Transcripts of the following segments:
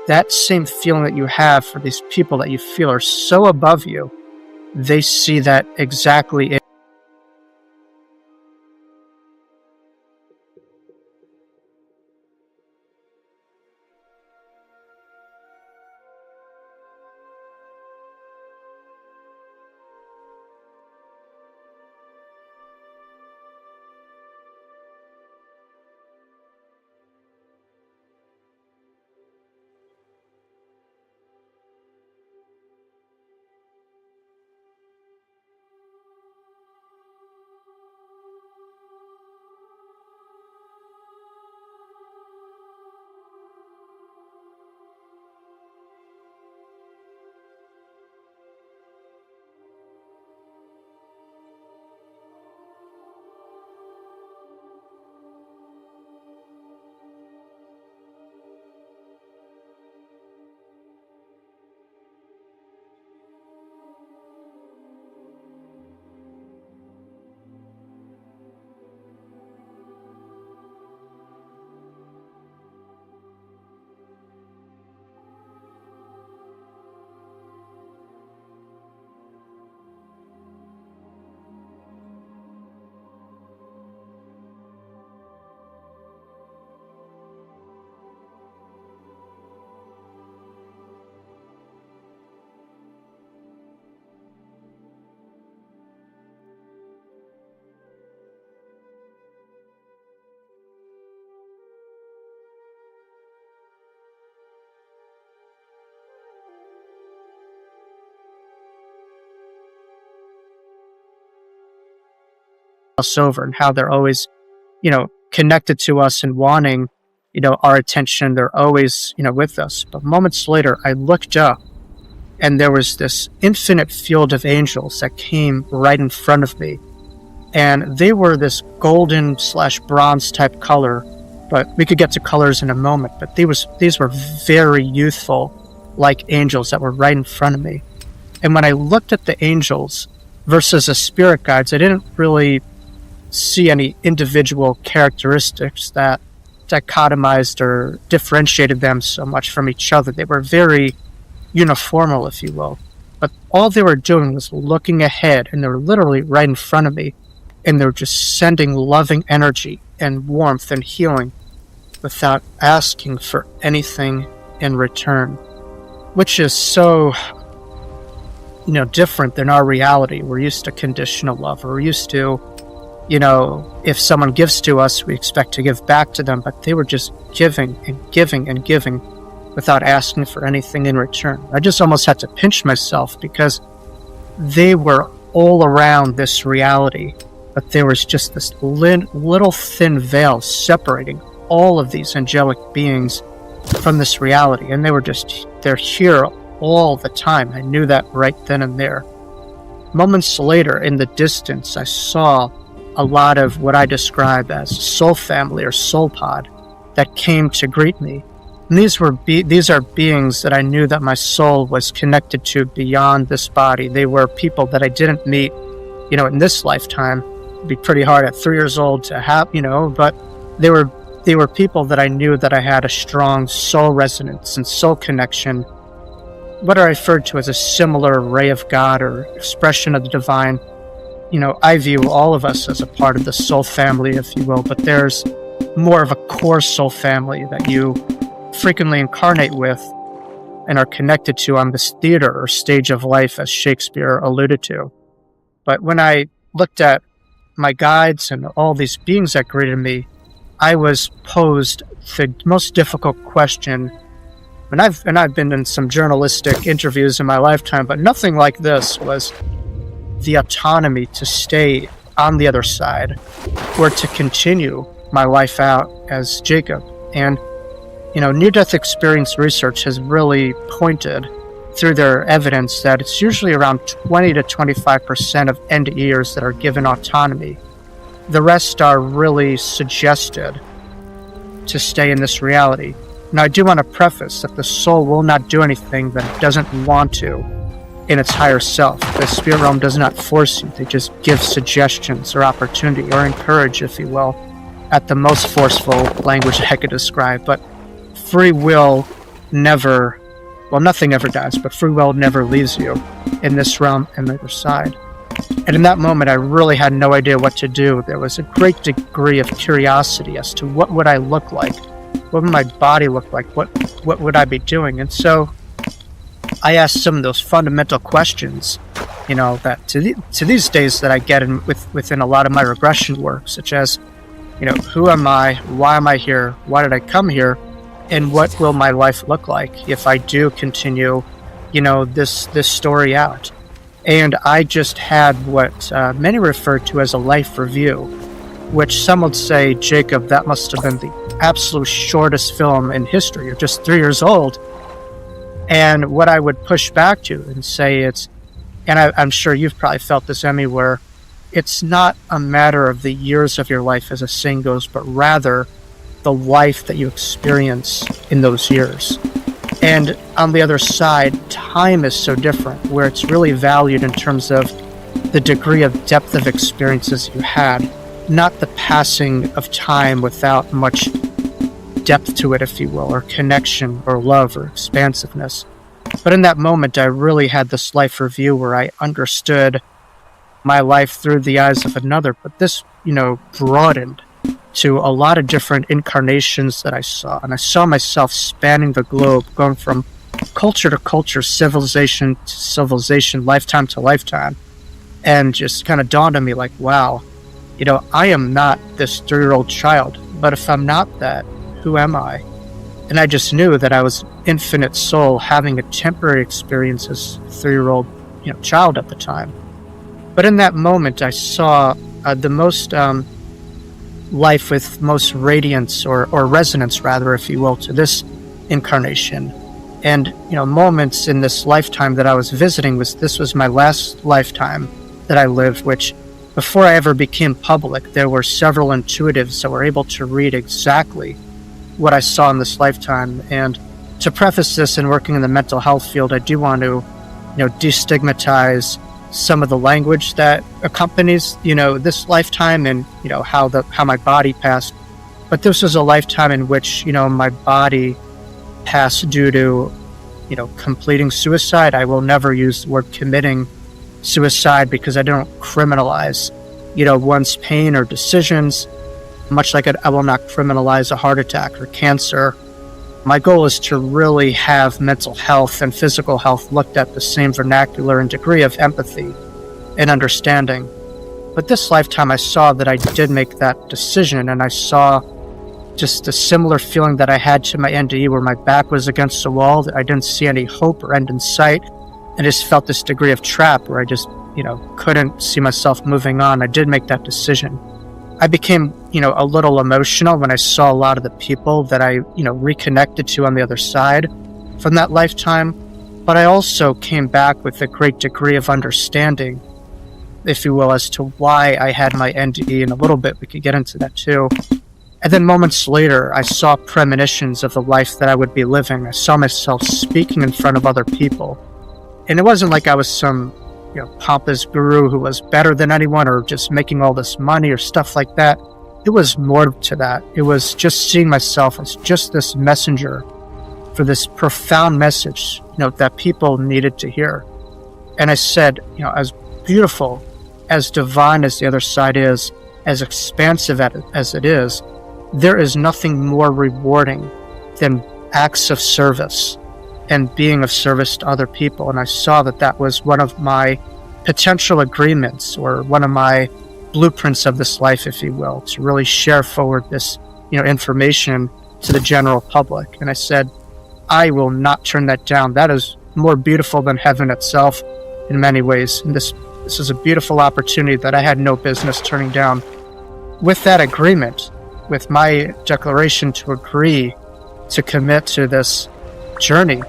that same feeling that you have for these people that you feel are so above you, they see that exactly in us over, and how they're always, connected to us and wanting, our attention. They're always, with us. But moments later, I looked up and there was this infinite field of angels that came right in front of me. And they were this golden/bronze type color, but we could get to colors in a moment. But these were very youthful, like angels that were right in front of me. And when I looked at the angels versus the spirit guides, I didn't really see any individual characteristics that dichotomized or differentiated them so much from each other. They were very uniformal, if you will. But all they were doing was looking ahead, and they were literally right in front of me. And they were just sending loving energy and warmth and healing without asking for anything in return, which is so, different than our reality. We're used to conditional love. We're used to, if someone gives to us, we expect to give back to them, but they were just giving and giving and giving without asking for anything in return. I just almost had to pinch myself because they were all around this reality, but there was just this little thin veil separating all of these angelic beings from this reality, and they're here all the time. I knew that right then and there. Moments later, in the distance, I saw a lot of what I describe as soul family or soul pod that came to greet me. And these are beings that I knew that my soul was connected to beyond this body. They were people that I didn't meet, in this lifetime. It'd be pretty hard at 3 years old to have, but they were people that I knew that I had a strong soul resonance and soul connection, what are referred to as a similar ray of God or expression of the divine. I view all of us as a part of the soul family, if you will, but there's more of a core soul family that you frequently incarnate with and are connected to on this theater or stage of life, as Shakespeare alluded to. But when I looked at my guides and all these beings that greeted me, I was posed the most difficult question. And I've been in some journalistic interviews in my lifetime, but nothing like this was the autonomy to stay on the other side or to continue my life out as Jacob. And, near-death experience research has really pointed through their evidence that it's usually around 20 to 25% of NDEers that are given autonomy. The rest are really suggested to stay in this reality. Now, I do want to preface that the soul will not do anything that it doesn't want to in its higher self. The spirit realm does not force you. They just give suggestions or opportunity or encourage, if you will, at the most forceful language I could describe. But free will never, well, nothing ever dies, but free will never leaves you in this realm and the other side. And in that moment, I really had no idea what to do. There was a great degree of curiosity as to what would I look like, what would my body look like, what would I be doing. And so I asked some of those fundamental questions, that to these days that I get within a lot of my regression work, such as, who am I? Why am I here? Why did I come here? And what will my life look like if I do continue, this story out? And I just had what many refer to as a life review, which some would say, Jacob, that must have been the absolute shortest film in history. You're just 3 years old. And what I would push back to and say I'm sure you've probably felt this, Emmy, where it's not a matter of the years of your life, as a saying goes, but rather the life that you experience in those years. And on the other side, time is so different, where it's really valued in terms of the degree of depth of experiences you had, not the passing of time without much depth to it, if you will, or connection, or love, or expansiveness. But in that moment, I really had this life review where I understood my life through the eyes of another, but this, broadened to a lot of different incarnations that I saw. And I saw myself spanning the globe, going from culture to culture, civilization to civilization, lifetime to lifetime. And just kind of dawned on me like, wow, I am not this 3-year-old child, but if I'm not that, who am I? And I just knew that I was infinite soul having a temporary experience as a 3-year-old, child at the time. But in that moment, I saw the most life with most radiance or resonance, rather, if you will, to this incarnation. And, moments in this lifetime that I was visiting this was my last lifetime that I lived, which before I ever became public, there were several intuitives that were able to read exactly what I saw in this lifetime. And to preface this, in working in the mental health field, I do want to, destigmatize some of the language that accompanies, this lifetime and, how my body passed. But this was a lifetime in which, my body passed due to, completing suicide. I will never use the word committing suicide because I don't criminalize, one's pain or decisions, much like I will not criminalize a heart attack or cancer. My goal is to really have mental health and physical health looked at the same vernacular and degree of empathy and understanding. But this lifetime, I saw that I did make that decision, and I saw just a similar feeling that I had to my NDE, where my back was against the wall, that I didn't see any hope or end in sight, and just felt this degree of trap where I just, couldn't see myself moving on. I did make that decision. I became, a little emotional when I saw a lot of the people that I, reconnected to on the other side from that lifetime. But I also came back with a great degree of understanding, if you will, as to why I had my NDE. In a little bit, we could get into that too. And then moments later, I saw premonitions of the life that I would be living. I saw myself speaking in front of other people. And it wasn't like I was some pompous guru who was better than anyone or just making all this money or stuff like that. It was more to that. It was just seeing myself as just this messenger for this profound message, that people needed to hear. And I said, as beautiful, as divine as the other side is, as expansive as it is, there is nothing more rewarding than acts of service and being of service to other people. And I saw that that was one of my potential agreements, or one of my blueprints of this life, if you will, to really share forward this, information to the general public. And I said, I will not turn that down. That is more beautiful than heaven itself in many ways. And this is a beautiful opportunity that I had no business turning down. With that agreement, with my declaration to agree to commit to this journey,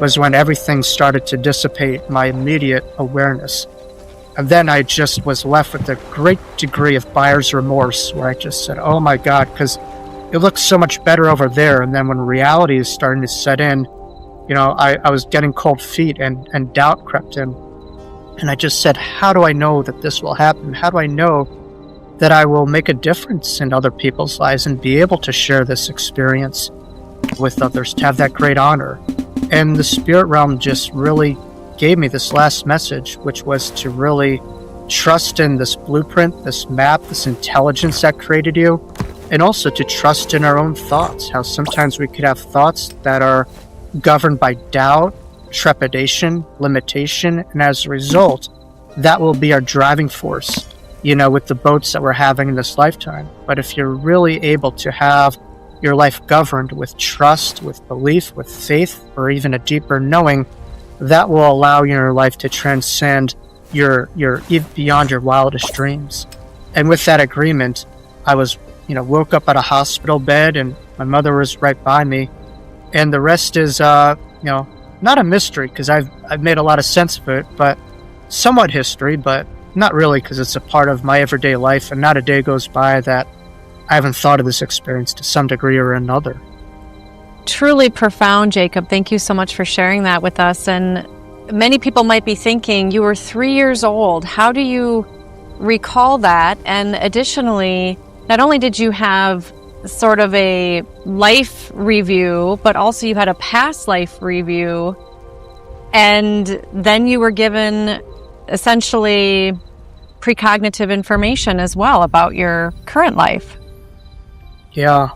was when everything started to dissipate, my immediate awareness. And then I just was left with a great degree of buyer's remorse, where I just said, oh my God, because it looks so much better over there. And then when reality is starting to set in, I was getting cold feet and doubt crept in. And I just said, how do I know that this will happen? How do I know that I will make a difference in other people's lives and be able to share this experience? with others, to have that great honor. And the spirit realm just really gave me this last message, which was to really trust in this blueprint, this map, this intelligence that created you, and also to trust in our own thoughts, how sometimes we could have thoughts that are governed by doubt, trepidation, limitation, and as a result, that will be our driving force, with the boats that we're having in this lifetime. But if you're really able to have your life governed with trust, with belief, with faith, or even a deeper knowing, that will allow your life to transcend your beyond your wildest dreams. And with that agreement, I was, woke up at a hospital bed, and my mother was right by me. And the rest is, not a mystery, because I've made a lot of sense of it, but somewhat history, but not really, because it's a part of my everyday life, and not a day goes by that I haven't thought of this experience to some degree or another. Truly profound, Jacob. Thank you so much for sharing that with us. And many people might be thinking, you were 3 years old. How do you recall that? And additionally, not only did you have sort of a life review, but also you had a past life review. And then you were given essentially precognitive information as well about your current life. Yeah.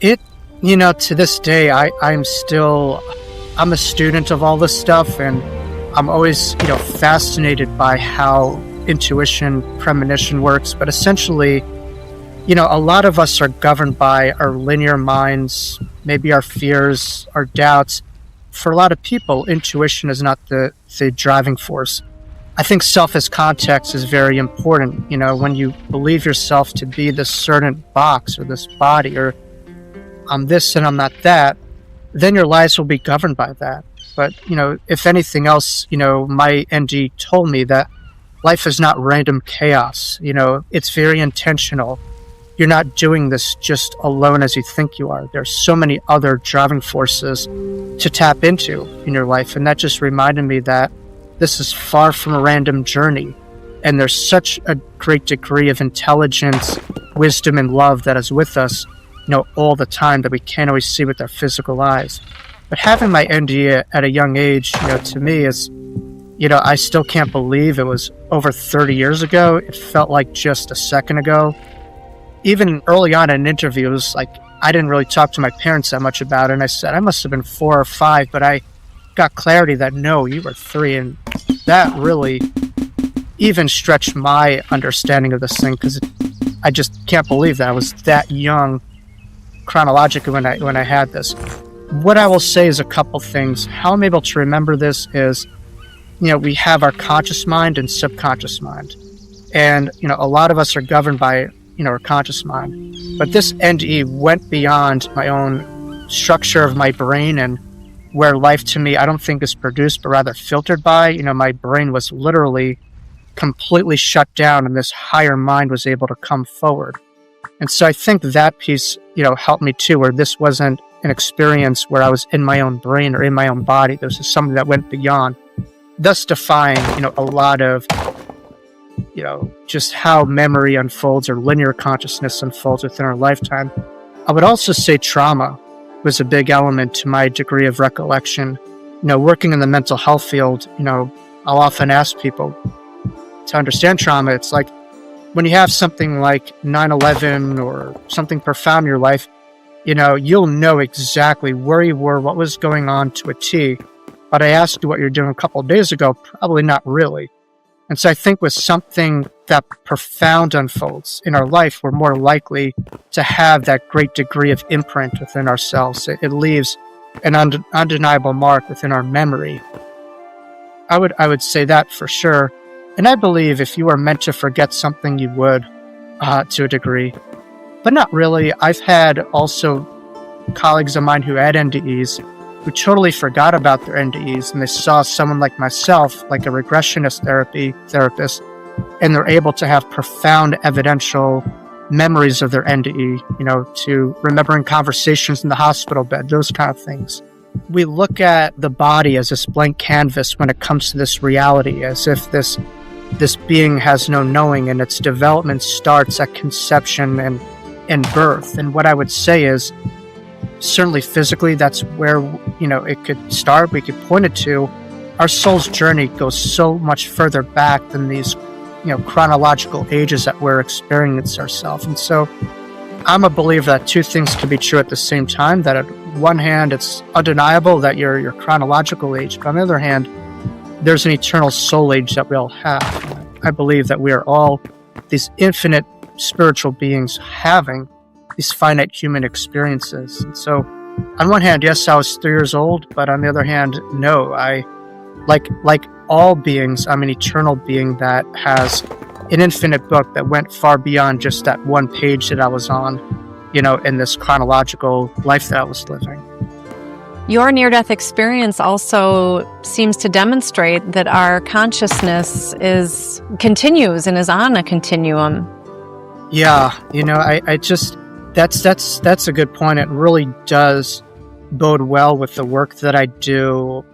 To this day, I'm a student of all this stuff, and I'm always, fascinated by how intuition, premonition works. But essentially, a lot of us are governed by our linear minds, maybe our fears, our doubts. For a lot of people, intuition is not the driving force. I think self as context is very important. When you believe yourself to be this certain box or this body, or I'm this and I'm not that, then your lives will be governed by that. But, if anything else, my ND told me that life is not random chaos. It's very intentional. You're not doing this just alone as you think you are. There's so many other driving forces to tap into in your life. And that just reminded me that this is far from a random journey. And there's such a great degree of intelligence, wisdom, and love that is with us, all the time, that we can't always see with our physical eyes. But having my NDA at a young age, to me is, I still can't believe it was over 30 years ago. It felt like just a second ago. Even early on in an interview, it was like, I didn't really talk to my parents that much about it. And I said, I must have been 4 or 5, but I got clarity that, no, you were 3. And that really even stretched my understanding of this thing, because I just can't believe that I was that young chronologically when I had this. What I will say is a couple things. How I'm able to remember this is, we have our conscious mind and subconscious mind. And, a lot of us are governed by, our conscious mind. But this NDE went beyond my own structure of my brain, and where life to me, I don't think is produced, but rather filtered by. My brain was literally completely shut down, and this higher mind was able to come forward. And so I think that piece, helped me too, where this wasn't an experience where I was in my own brain or in my own body. This is something that went beyond, thus defying, a lot of, just how memory unfolds or linear consciousness unfolds within our lifetime. I would also say trauma was a big element to my degree of recollection. Working in the mental health field, I'll often ask people to understand trauma. It's like when you have something like 9/11 or something profound in your life, you'll know exactly where you were, what was going on to a T. But I asked you what you're doing a couple of days ago, probably not really. And so I think with something that profound unfolds in our life, we're more likely to have that great degree of imprint within ourselves. It leaves an undeniable mark within our memory. I would say that for sure. And I believe if you were meant to forget something, you would, to a degree. But not really. I've had also colleagues of mine who had NDEs who totally forgot about their NDEs, and they saw someone like myself, like a regressionist therapist, and they're able to have profound evidential memories of their NDE, to remembering conversations in the hospital bed, those kind of things. We look at the body as this blank canvas when it comes to this reality, as if this being has no knowing, and its development starts at conception and birth. And what I would say is, certainly physically, that's where, it could start. We could point it to. Our soul's journey goes so much further back than these, chronological ages that we're experiencing ourselves. And so I'm a believer that two things can be true at the same time. That at one hand, it's undeniable that you're your chronological age, but on the other hand, there's an eternal soul age that we all have. I believe that we are all these infinite spiritual beings having these finite human experiences. And so on one hand, yes, I was 3 years old, but on the other hand, no, I, like all beings, I'm an eternal being that has an infinite book that went far beyond just that one page that I was on, in this chronological life that I was living. Your near-death experience also seems to demonstrate that our consciousness continues and is on a continuum. Yeah, I just, that's a good point. It really does bode well with the work that I do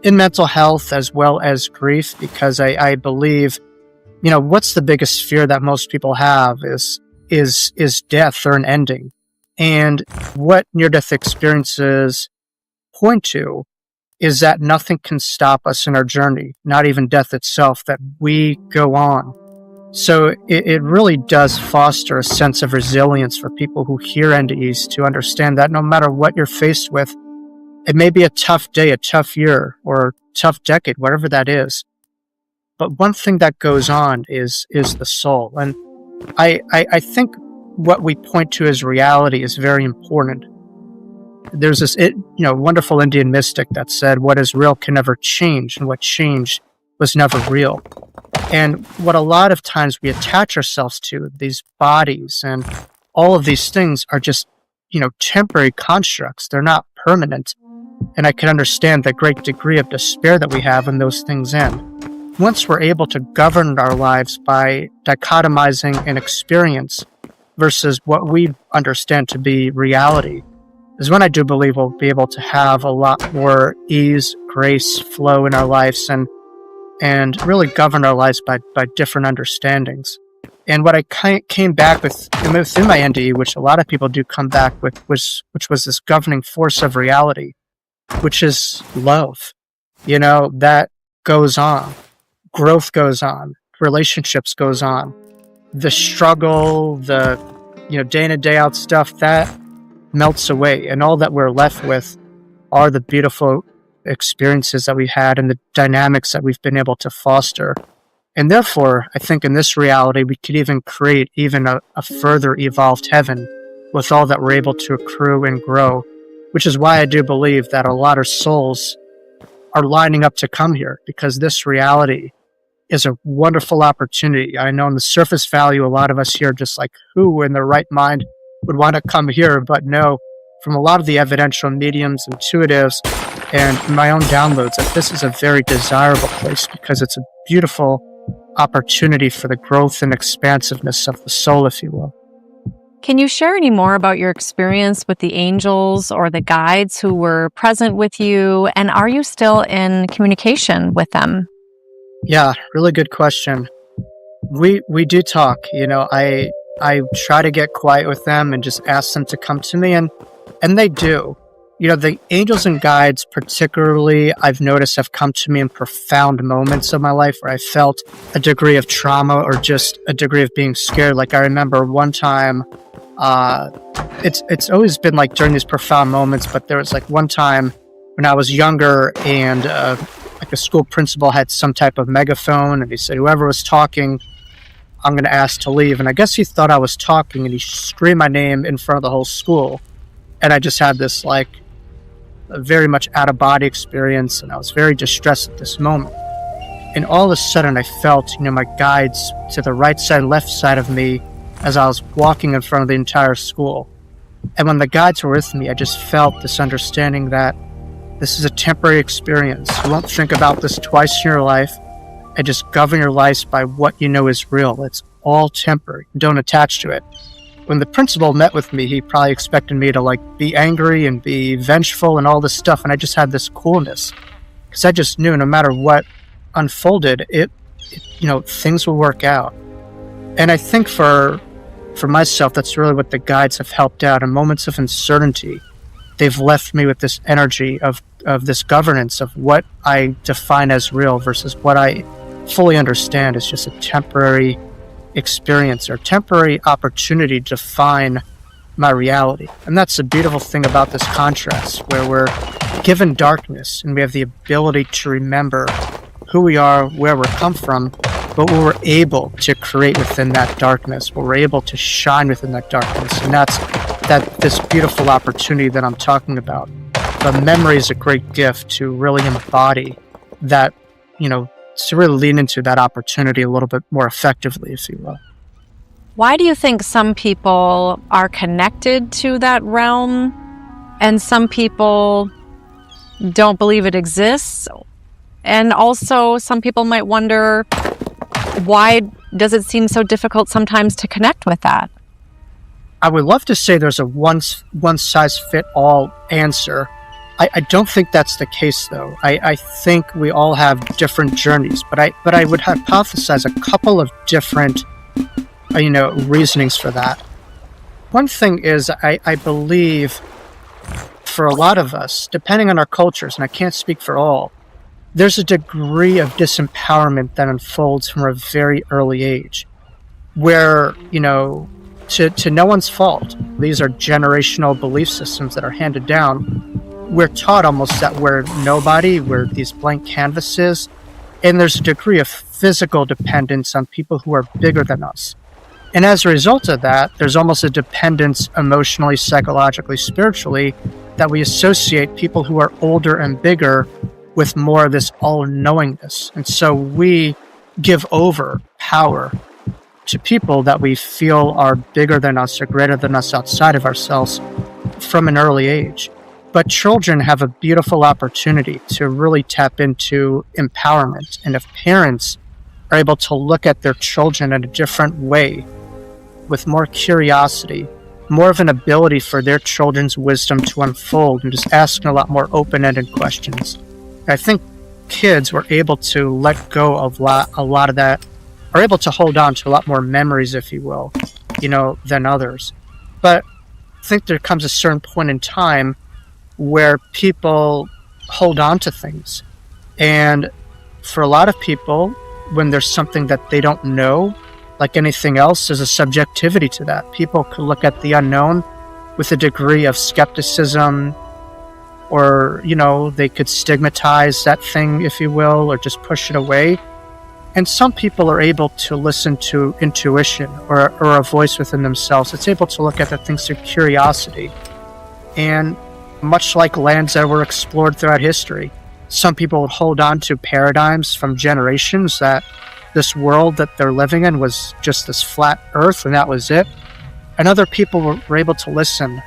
in mental health as well as grief, because I believe, what's the biggest fear that most people have is death or an ending. And what near-death experiences point to is that nothing can stop us in our journey, not even death itself, that we go on. So it really does foster a sense of resilience for people who hear NDEs, to understand that no matter what you're faced with, it may be a tough day, a tough year, or a tough decade, whatever that is. But one thing that goes on is the soul. And I think what we point to as reality is very important. There's this, wonderful Indian mystic that said, what is real can never change, and what changed was never real. And what a lot of times we attach ourselves to, these bodies and all of these things, are just, temporary constructs. They're not permanent. And I can understand the great degree of despair that we have when those things end. Once we're able to govern our lives by dichotomizing an experience versus what we understand to be reality, is when I do believe we'll be able to have a lot more ease, grace, flow in our lives, and really govern our lives by different understandings. And what I came back with within my NDE, which a lot of people do come back with, which was this governing force of reality, which is love. That goes on. Growth goes on. Relationships goes on. The struggle, the day in and day out stuff, that melts away, and all that we're left with are the beautiful experiences that we had and the dynamics that we've been able to foster. And therefore, I think in this reality, we could even create even a further evolved heaven with all that we're able to accrue and grow, which is why I do believe that a lot of souls are lining up to come here, because this reality is a wonderful opportunity. I know on the surface value, a lot of us here are just like, who in their right mind would want to come here? But no, from a lot of the evidential mediums, intuitives, and my own downloads, that this is a very desirable place, because it's a beautiful opportunity for the growth and expansiveness of the soul, if you will. Can you share any more about your experience with the angels or the guides who were present with you? And are you still in communication with them? Yeah, really good question. We do talk. I try to get quiet with them and just ask them to come to me, and they do. The angels and guides particularly, I've noticed, have come to me in profound moments of my life where I felt a degree of trauma or just a degree of being scared. Like I remember one time, it's always been like during these profound moments, but there was like one time when I was younger, and like a school principal had some type of megaphone, and he said, whoever was talking, I'm going to ask to leave. And I guess he thought I was talking, and he screamed my name in front of the whole school. And I just had this like a very much out-of-body experience, and I was very distressed at this moment. And all of a sudden I felt, my guides to the right side and left side of me as I was walking in front of the entire school. And when the guides were with me, I just felt this understanding that this is a temporary experience. You won't think about this twice in your life, and just govern your life by what you know is real. It's all temporary. Don't attach to it. When the principal met with me, he probably expected me to like be angry and be vengeful and all this stuff, and I just had this coolness, because I just knew no matter what unfolded, it things will work out. And I think for myself, that's really what the guides have helped out in moments of uncertainty. they've left me with this energy of this governance of what I define as real versus what I fully understand is just a temporary experience or temporary opportunity to define my reality. And that's the beautiful thing about this contrast, where we're given darkness and we have the ability to remember who we are, where we're come from, but we're able to create within that darkness, we're able to shine within that darkness. And that's this beautiful opportunity that I'm talking about. But memory is a great gift to really embody that, to really lean into that opportunity a little bit more effectively, if you will. Why do you think some people are connected to that realm and some people don't believe it exists? And also some people might wonder, why does it seem so difficult sometimes to connect with that? I would love to say there's a one-size-fit-all answer. I don't think that's the case, though. I think we all have different journeys, but I would hypothesize a couple of different, reasonings for that. One thing is, I believe for a lot of us, depending on our cultures, and I can't speak for all, there's a degree of disempowerment that unfolds from a very early age, where, to no one's fault, these are generational belief systems that are handed down. We're taught almost that we're nobody, we're these blank canvases, and there's a degree of physical dependence on people who are bigger than us. And as a result of that, there's almost a dependence emotionally, psychologically, spiritually, that we associate people who are older and bigger with more of this all-knowingness. And so we give over power to people that we feel are bigger than us or greater than us outside of ourselves from an early age. But children have a beautiful opportunity to really tap into empowerment. And if parents are able to look at their children in a different way, with more curiosity, more of an ability for their children's wisdom to unfold, and just asking a lot more open-ended questions, I think kids were able to let go of a lot of that, are able to hold on to a lot more memories, if you will, than others. But I think there comes a certain point in time where people hold on to things. And for a lot of people, when there's something that they don't know, like anything else, there's a subjectivity to that. People could look at the unknown with a degree of skepticism, or, they could stigmatize that thing, if you will, or just push it away. And some people are able to listen to intuition or a voice within themselves. It's able to look at the things through curiosity. And much like lands that were explored throughout history, some people would hold on to paradigms from generations that this world that they're living in was just this flat earth and that was it. And other people were able to listen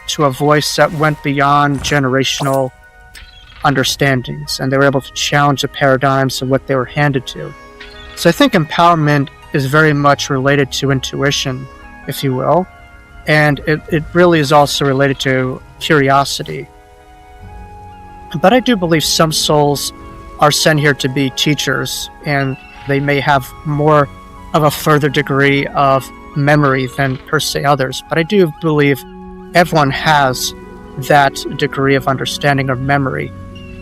to a voice that went beyond generational understandings, and they were able to challenge the paradigms of what they were handed to. So I think empowerment is very much related to intuition, if you will, and it really is also related to curiosity. But I do believe some souls are sent here to be teachers, and they may have more of a further degree of memory than per se others. But I do believe everyone has that degree of understanding or memory.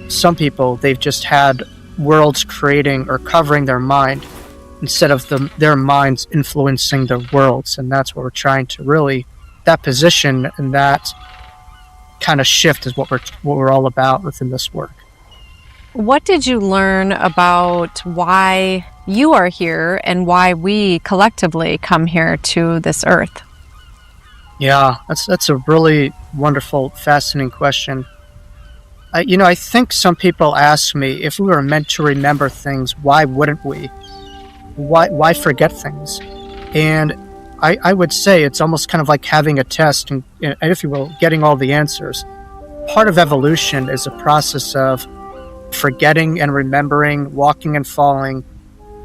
Some people, they've just had worlds creating or covering their mind instead of their minds influencing the worlds. And that's what we're trying to really, that position and that kind of shift is what we're all about within this work. What did you learn about why you are here and why we collectively come here to this earth? Yeah, that's a really wonderful, fascinating question. I think some people ask me, if we were meant to remember things, why wouldn't we? Why forget things? And I would say it's almost kind of like having a test and, if you will, getting all the answers. Part of evolution is a process of forgetting and remembering, walking and falling.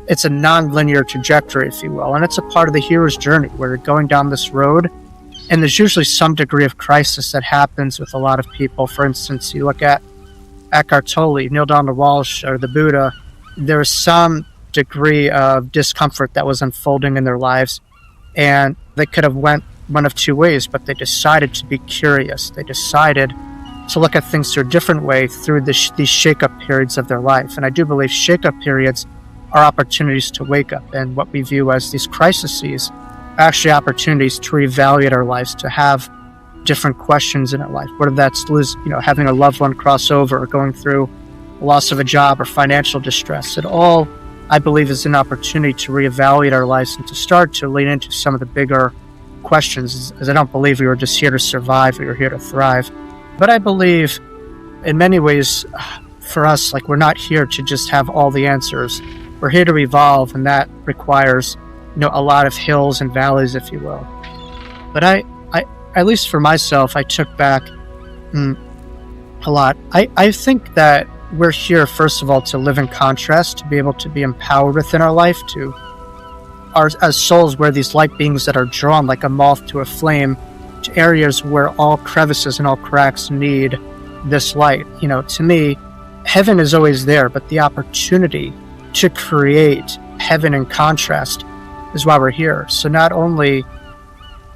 It's a non-linear trajectory, if you will, and it's a part of the hero's journey where you're going down this road, and there's usually some degree of crisis that happens with a lot of people. For instance, you look at Eckhart Tolle, Neil Donald Walsh, or the Buddha, there was some degree of discomfort that was unfolding in their lives, and they could have went one of two ways, but they decided to be curious. They decided to look at things through a different way through these shake-up periods of their life. And I do believe shake-up periods are opportunities to wake up, and what we view as these crises are actually opportunities to reevaluate our lives, to have different questions in our life, whether that's having a loved one cross over, or going through the loss of a job or financial distress. It all, I believe, is an opportunity to reevaluate our lives and to start to lean into some of the bigger questions, as I don't believe we were just here to survive, we were here to thrive. But I believe in many ways for us, like, we're not here to just have all the answers. We're here to evolve, and that requires, a lot of hills and valleys, if you will. But I at least for myself, I took back a lot. I think that we're here, first of all, to live in contrast, to be able to be empowered within our life, as souls, we're these light beings that are drawn like a moth to a flame to areas where all crevices and all cracks need this light. To me, heaven is always there, but the opportunity to create heaven in contrast is why we're here. So not only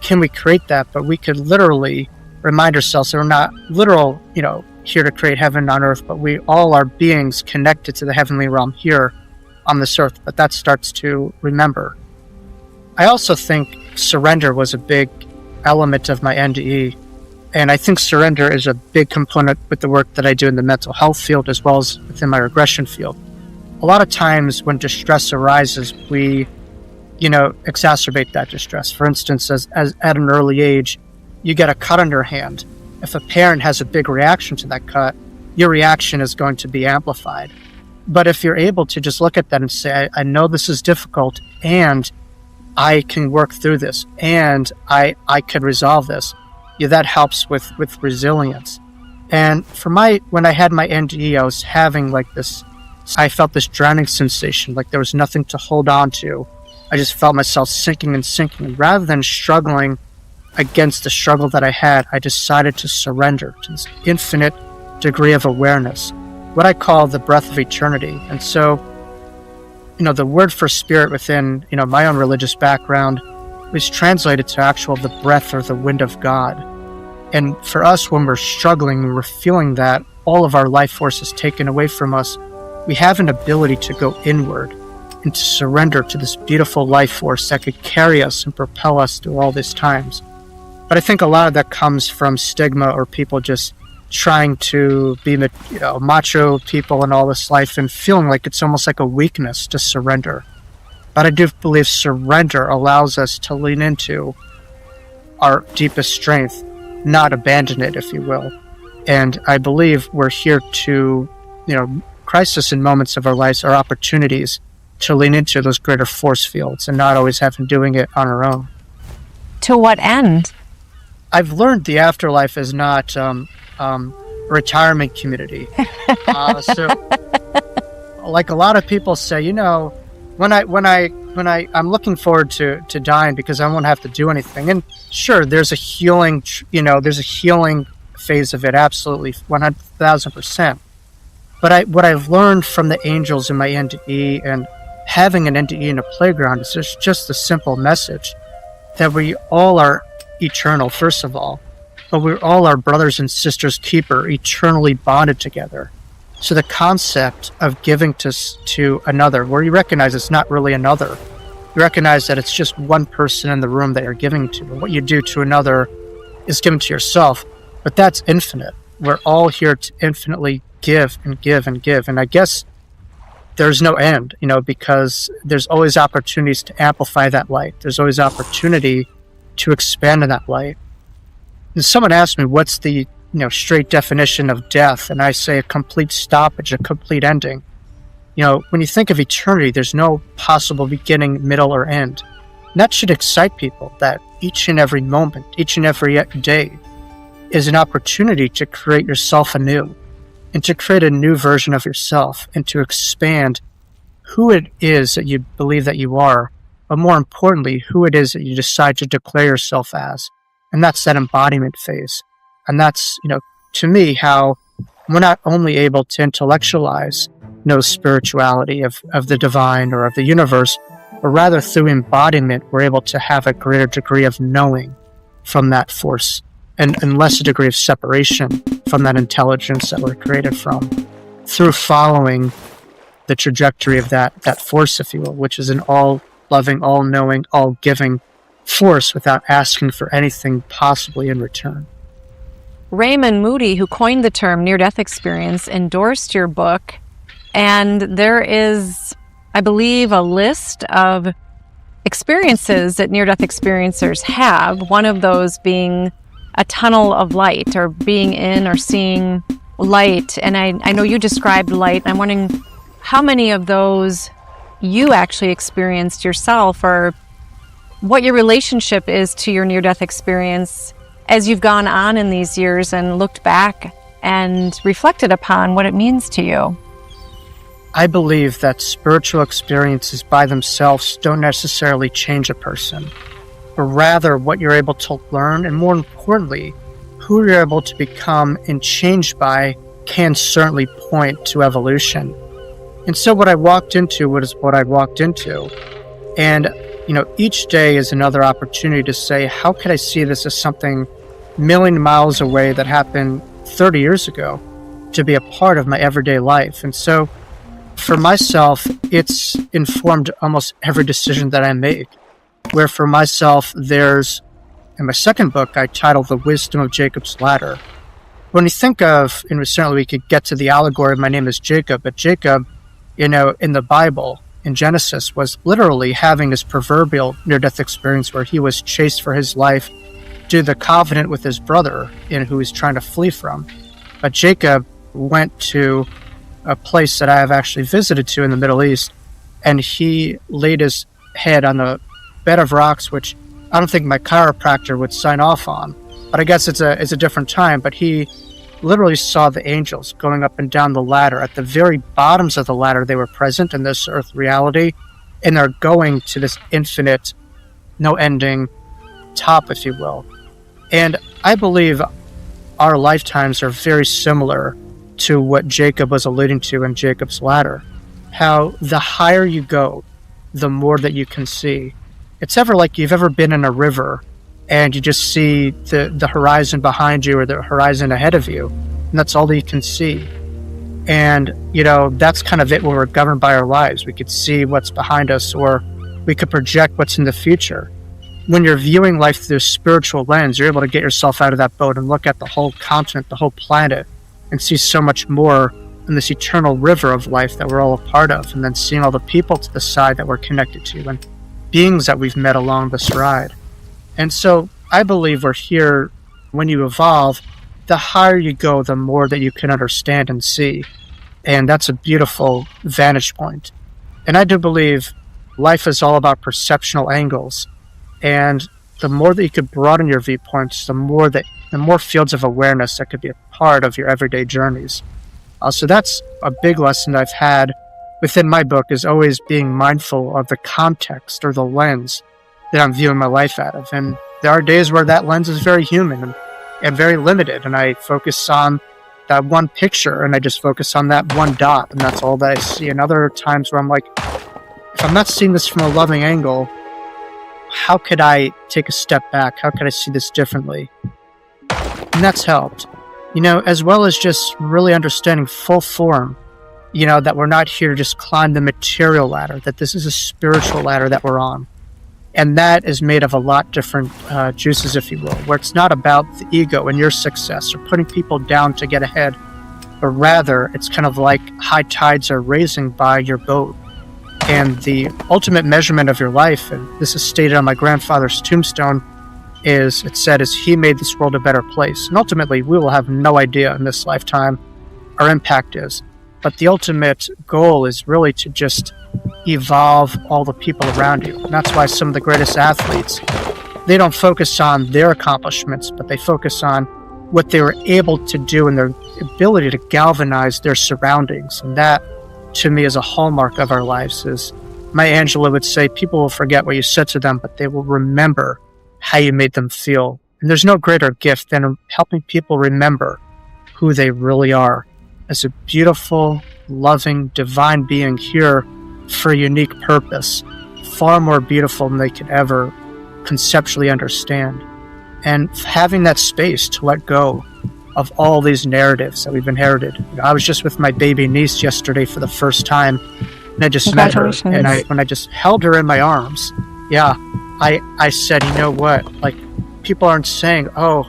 can we create that, but we could literally remind ourselves that we're not here to create heaven on earth, but we all are beings connected to the heavenly realm here on this earth. But that starts to remember. I also think surrender was a big element of my NDE, and I think surrender is a big component with the work that I do in the mental health field as well as within my regression field. A lot of times when distress arises, we exacerbate that distress. For instance, as at an early age, you get a cut on your hand. If a parent has a big reaction to that cut, your reaction is going to be amplified. But if you're able to just look at that and say, I know this is difficult, and I can work through this, and I could resolve this, that helps with resilience. And when I had my NDE, I was having I felt this drowning sensation, like there was nothing to hold on to. I just felt myself sinking and sinking. Rather than struggling against the struggle that I had, I decided to surrender to this infinite degree of awareness, what I call the breath of eternity. And so, the word for spirit within, my own religious background is translated to the breath or the wind of God. And for us, when we're struggling, when we're feeling that all of our life force is taken away from us, we have an ability to go inward and to surrender to this beautiful life force that could carry us and propel us through all these times. But I think a lot of that comes from stigma, or people just trying to be macho people and all this life, and feeling like it's almost like a weakness to surrender. But I do believe surrender allows us to lean into our deepest strength, not abandon it, if you will. And I believe we're here to, crisis and moments of our lives are opportunities to lean into those greater force fields and not always having doing it on our own. To what end? I've learned the afterlife is not a retirement community. So, like a lot of people say, when I'm looking forward to dying because I won't have to do anything. And sure, there's a healing, there's a healing phase of it, absolutely, 100,000%. But what I've learned from the angels in my NDE, and having an NDE in a playground, is just the simple message that we all are eternal, first of all, but we're all our brothers and sisters keeper, eternally bonded together. So the concept of giving to another, where you recognize it's not really another, you recognize that it's just one person in the room that you're giving to, and what you do to another is given to yourself, but that's infinite. We're all here to infinitely give and give and give, and I guess there's no end, because there's always opportunities to amplify that light. There's always opportunity to expand in that light. And someone asked me, what's the straight definition of death? And I say a complete stoppage, a complete ending. When you think of eternity, there's no possible beginning, middle, or end. And that should excite people, that each and every moment, each and every day is an opportunity to create yourself anew, and to create a new version of yourself, and to expand who it is that you believe that you are, but more importantly, who it is that you decide to declare yourself as. And that's that embodiment phase. And that's, to me, how we're not only able to intellectualize spirituality of the divine or of the universe, but rather through embodiment, we're able to have a greater degree of knowing from that force and less a degree of separation from that intelligence that we're created from through following the trajectory of that force, if you will, which is an all-loving, all-knowing, all-giving force without asking for anything possibly in return. Raymond Moody, who coined the term near-death experience, endorsed your book, and there is, I believe, a list of experiences that near-death experiencers have, one of those being a tunnel of light, or being in or seeing light. And I know you described light. I'm wondering how many of those you actually experienced yourself, or what your relationship is to your near-death experience as you've gone on in these years and looked back and reflected upon what it means to you. I believe that spiritual experiences by themselves don't necessarily change a person, but rather what you're able to learn, and more importantly, who you're able to become and change by can certainly point to evolution. And so what I walked into was what I walked into. And, each day is another opportunity to say, how could I see this as something a million miles away that happened 30 years ago to be a part of my everyday life? And so for myself, it's informed almost every decision that I make. Where for myself, there's, in my second book, I titled The Wisdom of Jacob's Ladder. When you think of, and certainly we could get to the allegory, my name is Jacob, but Jacob, in the Bible, in Genesis, was literally having this proverbial near-death experience where he was chased for his life due to the covenant with his brother, who he's trying to flee from. But Jacob went to a place that I have actually visited to in the Middle East, and he laid his head on the bed of rocks, which I don't think my chiropractor would sign off on. But I guess it's a different time. But he literally saw the angels going up and down the ladder. At the very bottoms of the ladder, they were present in this earth reality, and they're going to this infinite, no-ending top, if you will. And I believe our lifetimes are very similar to what Jacob was alluding to in Jacob's Ladder. How the higher you go, the more that you can see. It's ever like you've ever been in a river and you just see the horizon behind you or the horizon ahead of you, and that's all that you can see. And, that's kind of it when we're governed by our lives. We could see what's behind us, or we could project what's in the future. When you're viewing life through a spiritual lens, you're able to get yourself out of that boat and look at the whole continent, the whole planet, and see so much more in this eternal river of life that we're all a part of, and then seeing all the people to the side that we're connected to, and beings that we've met along this ride. And so I believe we're here, when you evolve, the higher you go, the more that you can understand and see. And that's a beautiful vantage point. And I do believe life is all about perceptual angles. And the more that you could broaden your viewpoints, the more fields of awareness that could be a part of your everyday journeys. So that's a big lesson I've had within my book, is always being mindful of the context or the lens that I'm viewing my life out of. And there are days where that lens is very human and very limited, and I focus on that one picture and I just focus on that one dot, and that's all that I see. And other times where I'm like, if I'm not seeing this from a loving angle, how could I take a step back? How could I see this differently? And that's helped, as well as just really understanding full form, that we're not here to just climb the material ladder, that this is a spiritual ladder that we're on. And that is made of a lot different juices, if you will, where it's not about the ego and your success or putting people down to get ahead, but rather it's kind of like high tides are raising by your boat. And the ultimate measurement of your life, and this is stated on my grandfather's tombstone, is he made this world a better place. And ultimately, we will have no idea in this lifetime our impact is. But the ultimate goal is really to just evolve all the people around you. And that's why some of the greatest athletes, they don't focus on their accomplishments, but they focus on what they were able to do and their ability to galvanize their surroundings. And that, to me, is a hallmark of our lives. Is Maya Angelou would say, people will forget what you said to them, but they will remember how you made them feel. And there's no greater gift than helping people remember who they really are as a beautiful, loving, divine being here for a unique purpose, far more beautiful than they could ever conceptually understand. and having that space to let go of all these narratives that we've inherited. I was just with my baby niece yesterday for the first time, and I just met her, and when I just held her in my arms, I said, you know what, like, people aren't saying, oh,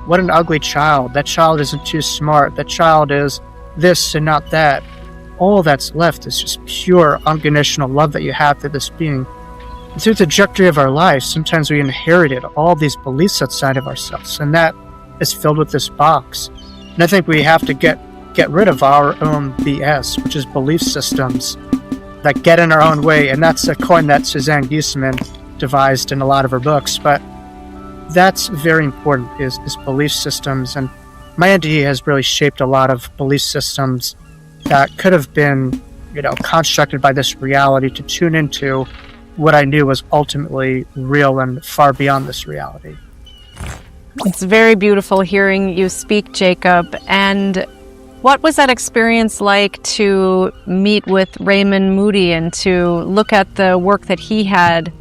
what an ugly child, that child isn't too smart, that child is this and not that. All that's left is just pure unconditional love that you have for this being. And through the trajectory of our lives, sometimes we inherited all these beliefs outside of ourselves, and that is filled with this box. And I think we have to get rid of our own BS, which is belief systems that get in our own way. And that's a coin that Suzanne Giesemann devised in a lot of her books. But that's very important, is belief systems. And my NDE has really shaped a lot of belief systems that could have been, constructed by this reality to tune into what I knew was ultimately real and far beyond this reality. It's very beautiful hearing you speak, Jacob. And what was that experience like to meet with Raymond Moody and to look at the work that he had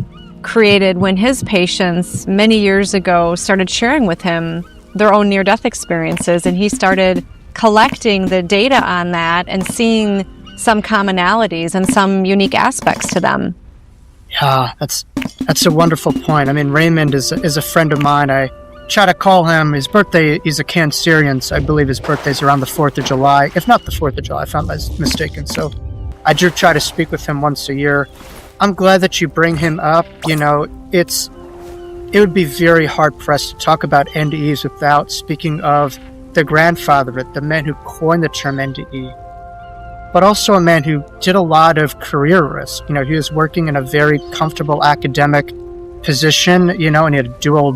created when his patients many years ago started sharing with him their own near-death experiences, and he started collecting the data on that and seeing some commonalities and some unique aspects to them? Yeah, that's a wonderful point. I mean, Raymond is a friend of mine. I try to call him. His birthday, he's a Cancerian, so I believe his birthday's around the 4th of July. If not the 4th of July, if I'm mistaken. So I do try to speak with him once a year. I'm glad that you bring him up. It would be very hard-pressed to talk about NDEs without speaking of the grandfather of it, the man who coined the term NDE, but also a man who did a lot of career risk. He was working in a very comfortable academic position, and he had a dual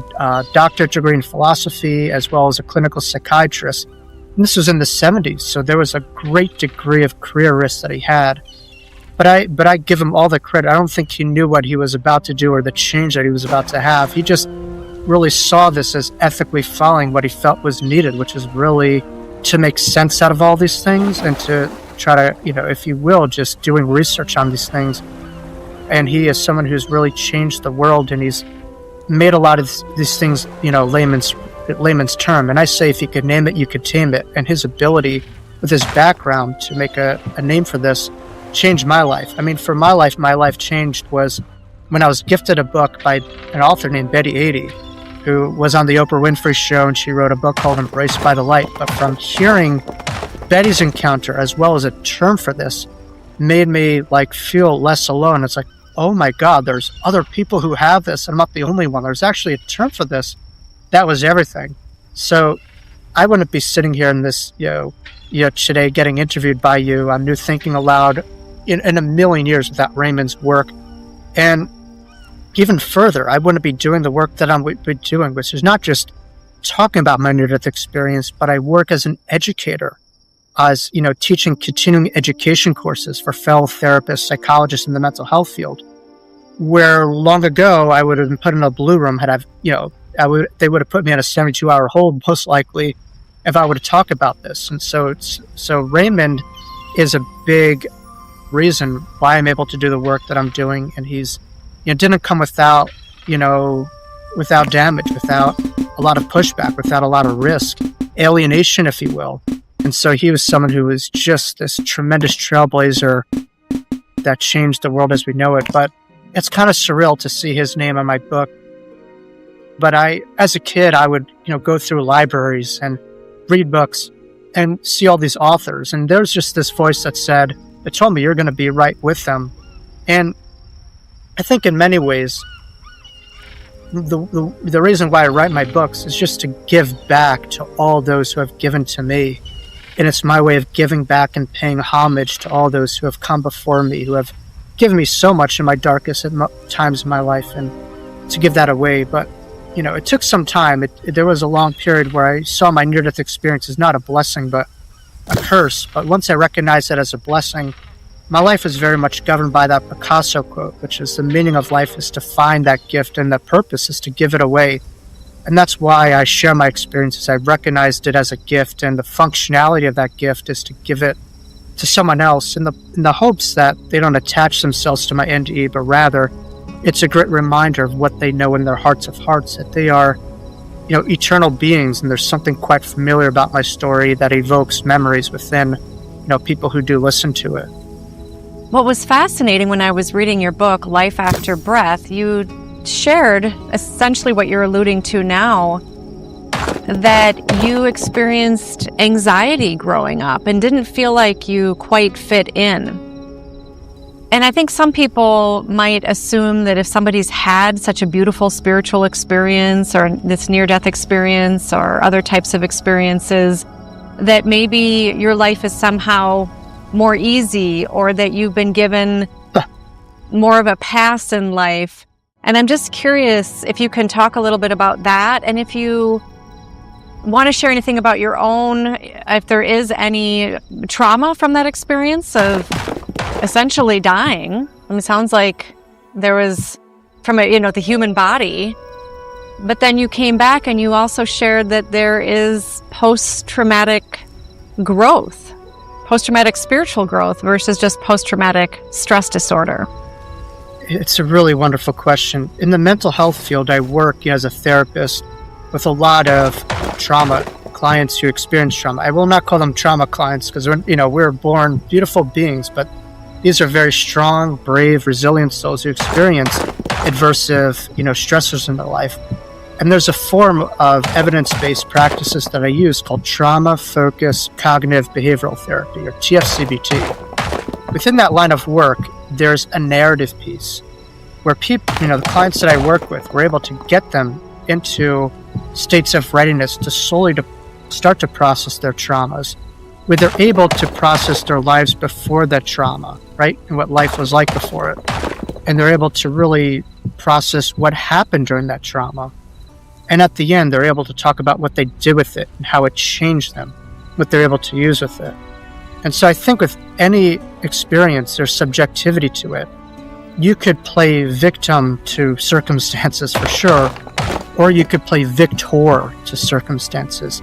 doctorate degree in philosophy as well as a clinical psychiatrist. And this was in the 70s, so there was a great degree of career risk that he had. But I give him all the credit. I don't think he knew what he was about to do or the change that he was about to have. He just really saw this as ethically following what he felt was needed, which is really to make sense out of all these things and to try to, if you will, just doing research on these things. And he is someone who's really changed the world, and he's made a lot of these things, layman's term. And I say, if you could name it, you could tame it. And his ability with his background to make a name for this changed my life. I mean, for my life changed was when I was gifted a book by an author named Betty Eadie, who was on the Oprah Winfrey Show, and she wrote a book called Embraced by the Light. But from hearing Betty's encounter, as well as a term for this, made me feel less alone. It's like, oh my God, there's other people who have this. I'm not the only one. There's actually a term for this. That was everything. So I wouldn't be sitting here in this, today getting interviewed by you on New Thinking Aloud in a million years without Raymond's work. And even further, I wouldn't be doing the work that I'm doing, which is not just talking about my near-death experience, but I work as an educator, as teaching continuing education courses for fellow therapists, psychologists in the mental health field, where long ago I would have been put in a blue room they would have put me on a 72-hour hold, most likely, if I were to talk about this. And so Raymond is a big reason why I'm able to do the work that I'm doing, and he's didn't come without damage, without a lot of pushback, without a lot of risk, alienation, if you will. And so he was someone who was just this tremendous trailblazer that changed the world as we know it. But it's kind of surreal to see his name on my book. But as a kid, I would go through libraries and read books and see all these authors, and there's just this voice that told me, you're going to be right with them. And I think in many ways, the reason why I write my books is just to give back to all those who have given to me. And it's my way of giving back and paying homage to all those who have come before me, who have given me so much in my darkest times of my life, and to give that away. But, it took some time. There was a long period where I saw my near-death experience as not a blessing, but a curse. But once I recognized it as a blessing, my life is very much governed by that Picasso quote, which is the meaning of life is to find that gift, and the purpose is to give it away. And that's why I share my experiences. I've recognized it as a gift, and the functionality of that gift is to give it to someone else in the hopes that they don't attach themselves to my NDE, but rather it's a great reminder of what they know in their hearts of hearts, that they are eternal beings, and there's something quite familiar about my story that evokes memories within, people who do listen to it. What was fascinating when I was reading your book, Life After Breath, you shared essentially what you're alluding to now, that you experienced anxiety growing up and didn't feel like you quite fit in. And I think some people might assume that if somebody's had such a beautiful spiritual experience or this near-death experience or other types of experiences, that maybe your life is somehow more easy, or that you've been given more of a pass in life. And I'm just curious if you can talk a little bit about that, and if you want to share anything about your own, if there is any trauma from that experience of essentially dying. I mean, it sounds like there was from the human body, but then you came back and you also shared that there is post-traumatic growth, post-traumatic spiritual growth versus just post-traumatic stress disorder. It's a really wonderful question. In the mental health field, I work as a therapist with a lot of trauma clients who experience trauma. I will not call them trauma clients because we're born beautiful beings, but these are very strong, brave, resilient souls who experience adversive, stressors in their life. And there's a form of evidence-based practices that I use called trauma-focused cognitive behavioral therapy, or TFCBT. Within that line of work, there's a narrative piece where people, the clients that I work with, we're able to get them into states of readiness to slowly to start to process their traumas, where they're able to process their lives before that trauma, right? And what life was like before it. And they're able to really process what happened during that trauma. And at the end, they're able to talk about what they did with it and how it changed them, what they're able to use with it. And so I think with any experience, there's subjectivity to it. You could play victim to circumstances for sure, or you could play victor to circumstances.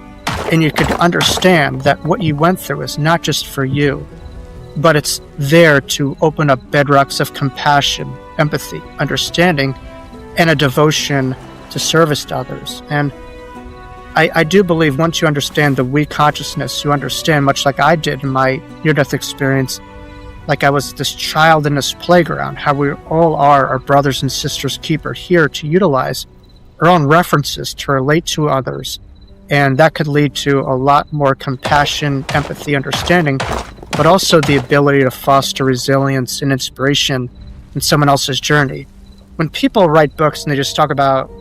And you could understand that what you went through is not just for you, but it's there to open up bedrocks of compassion, empathy, understanding, and a devotion to service to others. And I do believe once you understand the we consciousness, you understand, much like I did in my near-death experience, like I was this child in this playground, how we all are our brothers and sisters keeper, here to utilize our own references to relate to others. And that could lead to a lot more compassion, empathy, understanding, but also the ability to foster resilience and inspiration in someone else's journey. When people write books and they just talk about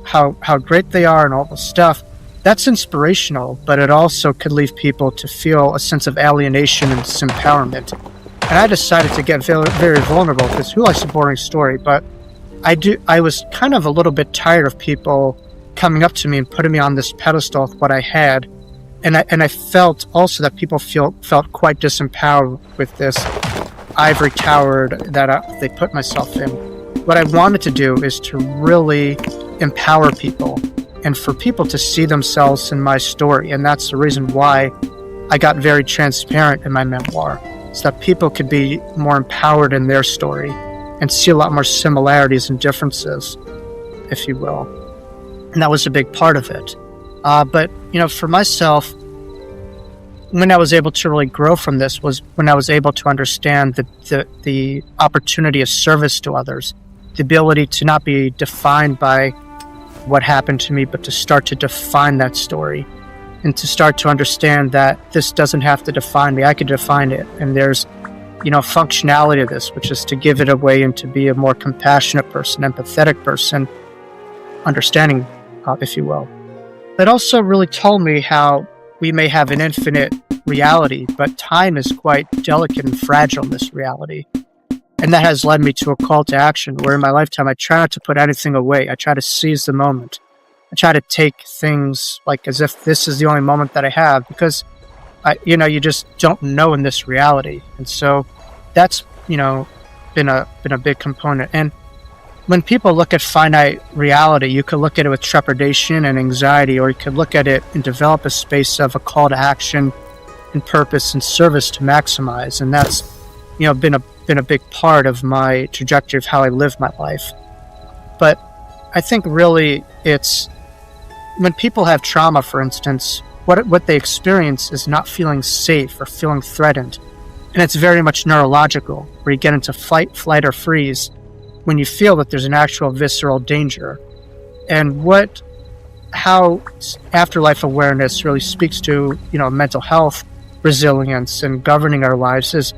how great they are and all this stuff, that's inspirational, but it also could leave people to feel a sense of alienation and disempowerment. And I decided to get very, very vulnerable because who likes a boring story? But I was kind of a little bit tired of people coming up to me and putting me on this pedestal with what I had. And I felt also that people felt quite disempowered with this ivory tower that they put myself in. What I wanted to do is to really empower people and for people to see themselves in my story. And that's the reason why I got very transparent in my memoir, so that people could be more empowered in their story and see a lot more similarities and differences, if you will. And that was a big part of it. But for myself, when I was able to really grow from this was when I was able to understand the opportunity of service to others, the ability to not be defined by what happened to me, but to start to define that story and to start to understand that this doesn't have to define me. I could define it. And there's, functionality of this, which is to give it away and to be a more compassionate person, empathetic person, understanding, if you will. It also really told me how we may have an infinite reality, but time is quite delicate and fragile in this reality. And that has led me to a call to action where in my lifetime, I try not to put anything away. I try to seize the moment. I try to take things like as if this is the only moment that I have, because you just don't know in this reality. And so that's, been a big component. And when people look at finite reality, you could look at it with trepidation and anxiety, or you could look at it and develop a space of a call to action and purpose and service to maximize. And that's, been a big part of my trajectory of how I live my life. But I think really it's when people have trauma, for instance, what they experience is not feeling safe or feeling threatened. And it's very much neurological, where you get into fight, flight, or freeze when you feel that there's an actual visceral danger. And how afterlife awareness really speaks to, mental health, resilience, and governing our lives is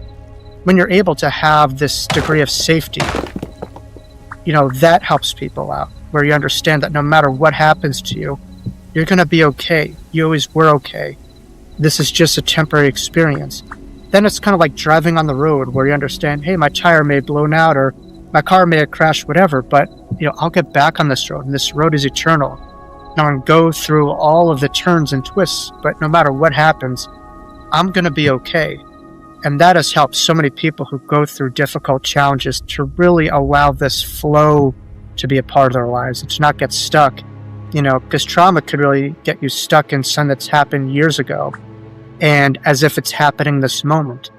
when you're able to have this degree of safety, that helps people out, where you understand that no matter what happens to you, you're going to be okay. You always were okay. This is just a temporary experience. Then it's kind of like driving on the road, where you understand, hey, my tire may have blown out or my car may have crashed, whatever, but I'll get back on this road, and this road is eternal. Now I'm going to go through all of the turns and twists, but no matter what happens, I'm going to be okay. And that has helped so many people who go through difficult challenges to really allow this flow to be a part of their lives and to not get stuck, because trauma could really get you stuck in something that's happened years ago and as if it's happening this moment.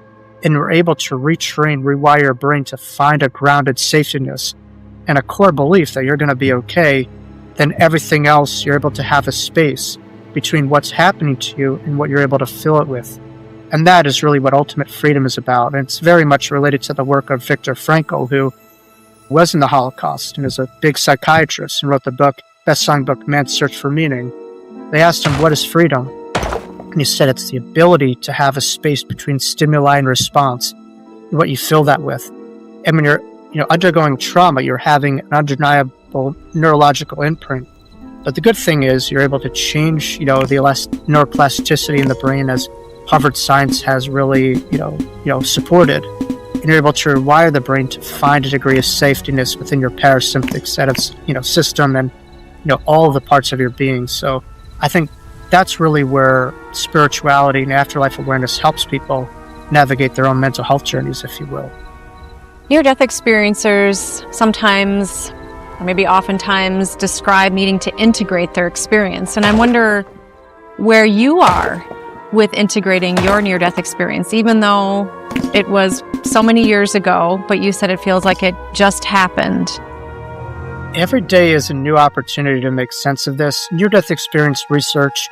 And we're able to retrain, rewire your brain to find a grounded safetyness and a core belief that you're going to be okay. Then everything else, you're able to have a space between what's happening to you and what you're able to fill it with. And that is really what ultimate freedom is about. And it's very much related to the work of Viktor Frankl, who was in the Holocaust and is a big psychiatrist and wrote the best-selling book, Man's Search for Meaning. They asked him, what is freedom? And he said it's the ability to have a space between stimuli and response, and what you fill that with. And when you're undergoing trauma, you're having an undeniable neurological imprint. But the good thing is you're able to change, the neuroplasticity in the brain, as Harvard science has really, supported. And you're able to rewire the brain to find a degree of safetyness within your parasympathetic set of, system and, all of the parts of your being. So I think that's really where spirituality and afterlife awareness helps people navigate their own mental health journeys, if you will. Near-death experiencers sometimes, or maybe oftentimes, describe needing to integrate their experience. And I wonder where you are with integrating your near-death experience, even though it was so many years ago, but you said it feels like it just happened. Every day is a new opportunity to make sense of this. Near-death experience research,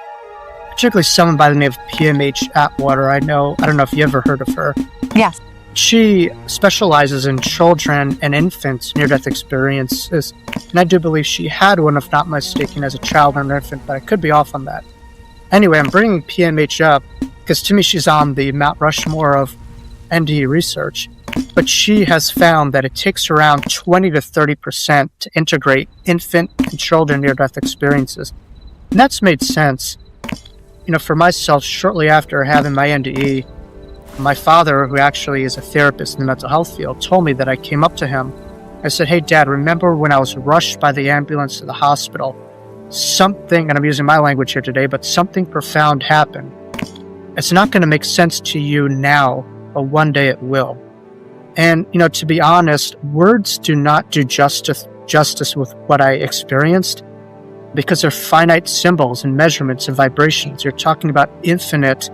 particularly someone by the name of PMH Atwater, I don't know if you ever heard of her. Yes. She specializes in children and infants' near-death experiences, and I do believe she had one, if not mistaken, as a child or an infant, but I could be off on that. Anyway, I'm bringing PMH up because to me she's on the Mount Rushmore of NDE research, but she has found that it takes around 20 to 30% to integrate infant and children near-death experiences. And that's made sense. For myself, shortly after having my NDE, my father, who actually is a therapist in the mental health field, told me that I came up to him. I said, hey, Dad, remember when I was rushed by the ambulance to the hospital? Something, and I'm using my language here today, but something profound happened. It's not going to make sense to you now, but one day it will. And, to be honest, words do not do justice with what I experienced, because they're finite symbols and measurements and vibrations. You're talking about infinite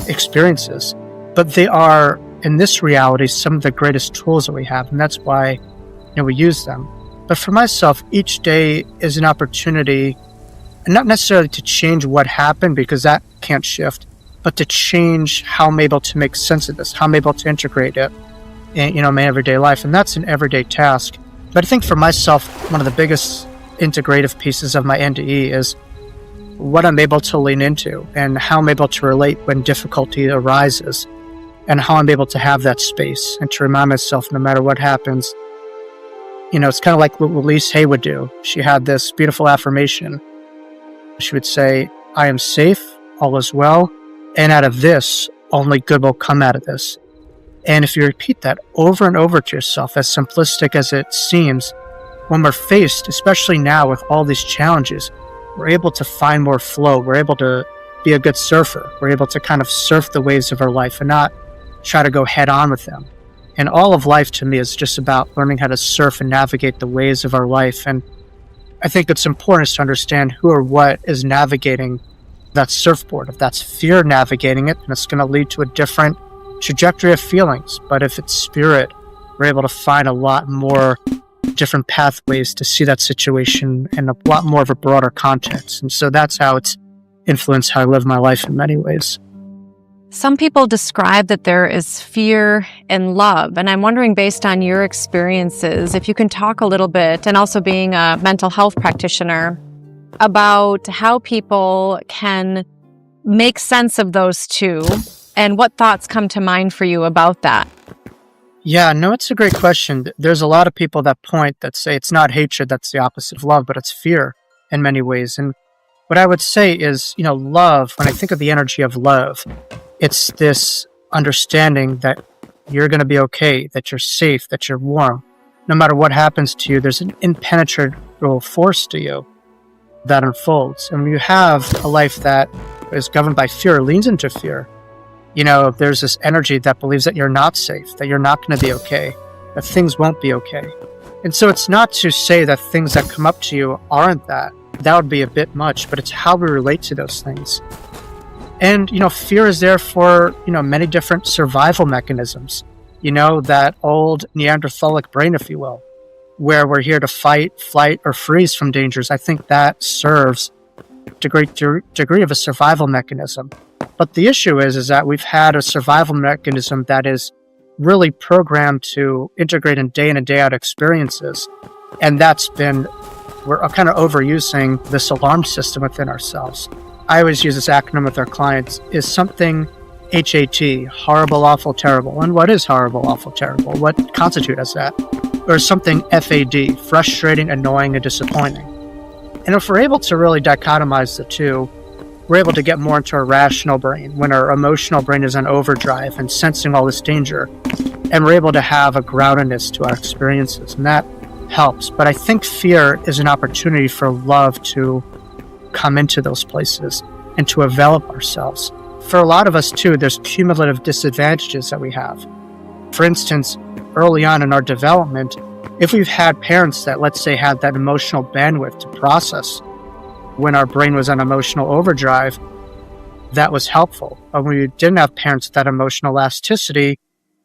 experiences, but they are, in this reality, some of the greatest tools that we have, and that's why we use them. But for myself, each day is an opportunity, and not necessarily to change what happened, because that can't shift, but to change how I'm able to make sense of this, how I'm able to integrate it in, my everyday life. And that's an everyday task. But I think for myself, one of the biggest integrative pieces of my NDE is what I'm able to lean into and how I'm able to relate when difficulty arises, and how I'm able to have that space and to remind myself, no matter what happens, it's kind of like what Elise Hay would do. She had this beautiful affirmation. She would say, I am safe, all is well, and out of this, only good will come out of this. And if you repeat that over and over to yourself, as simplistic as it seems, when we're faced, especially now with all these challenges, we're able to find more flow. We're able to be a good surfer. We're able to kind of surf the waves of our life and not try to go head on with them. And all of life to me is just about learning how to surf and navigate the waves of our life. And I think it's important to understand who or what is navigating that surfboard. If that's fear navigating it, then it's going to lead to a different trajectory of feelings. But if it's spirit, we're able to find a lot more different pathways to see that situation in a lot more of a broader context. And so that's how it's influenced how I live my life in many ways. Some people describe that there is fear and love. And I'm wondering, based on your experiences, if you can talk a little bit, and also being a mental health practitioner, about how people can make sense of those two and what thoughts come to mind for you about that. Yeah, no, it's a great question. There's a lot of people that say it's not hatred that's the opposite of love, but it's fear in many ways. And what I would say is, love, when I think of the energy of love, it's this understanding that you're going to be okay, that you're safe, that you're warm. No matter what happens to you, there's an impenetrable force to you that unfolds. And when you have a life that is governed by fear, leans into fear, there's this energy that believes that you're not safe, that you're not going to be okay, that things won't be okay. And so it's not to say that things that come up to you aren't that. That would be a bit much, but it's how we relate to those things. And, fear is there for, many different survival mechanisms. That old Neanderthalic brain, if you will, where we're here to fight, flight, or freeze from dangers. I think that serves a great degree of a survival mechanism. But the issue is that we've had a survival mechanism that is really programmed to integrate in and day out experiences. And we're kind of overusing this alarm system within ourselves. I always use this acronym with our clients, is something HAT, horrible, awful, terrible. And what is horrible, awful, terrible? What constitutes as that? Or something FAD, frustrating, annoying, and disappointing. And if we're able to really dichotomize the two, we're able to get more into our rational brain when our emotional brain is on overdrive and sensing all this danger. And we're able to have a groundedness to our experiences, and that helps. But I think fear is an opportunity for love to come into those places and to develop ourselves. For a lot of us too, there's cumulative disadvantages that we have. For instance, early on in our development, if we've had parents that, let's say, had that emotional bandwidth to process when our brain was on emotional overdrive, that was helpful. But when we didn't have parents with that emotional elasticity,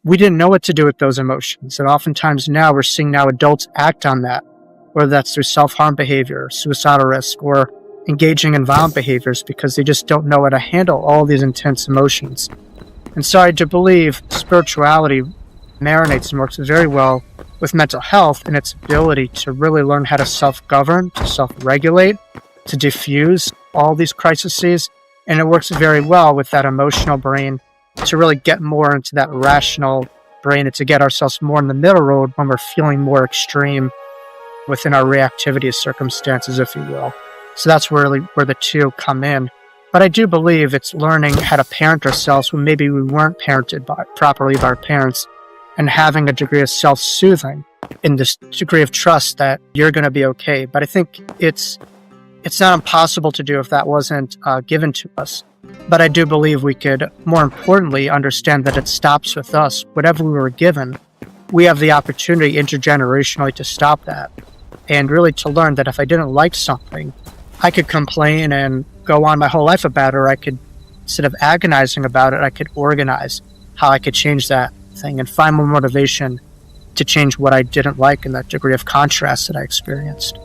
we didn't know what to do with those emotions. And oftentimes now we're seeing adults act on that, whether that's through self-harm behavior, suicidal risk, or engaging in violent behaviors because they just don't know how to handle all these intense emotions. And so I do believe spirituality marinates and works very well with mental health and its ability to really learn how to self-govern, to self-regulate, to diffuse all these crises. And it works very well with that emotional brain to really get more into that rational brain and to get ourselves more in the middle road when we're feeling more extreme within our reactivity of circumstances, if you will. So that's really where the two come in. But I do believe it's learning how to parent ourselves when maybe we weren't parented properly by our parents, and having a degree of self-soothing in this degree of trust that you're going to be okay. But I think it's not impossible to do if that wasn't given to us. But I do believe we could, more importantly, understand that it stops with us. Whatever we were given, we have the opportunity intergenerationally to stop that. And really to learn that if I didn't like something, I could complain and go on my whole life about it, or I could, instead of agonizing about it, I could organize how I could change that thing and find more motivation to change what I didn't like in that degree of contrast that I experienced.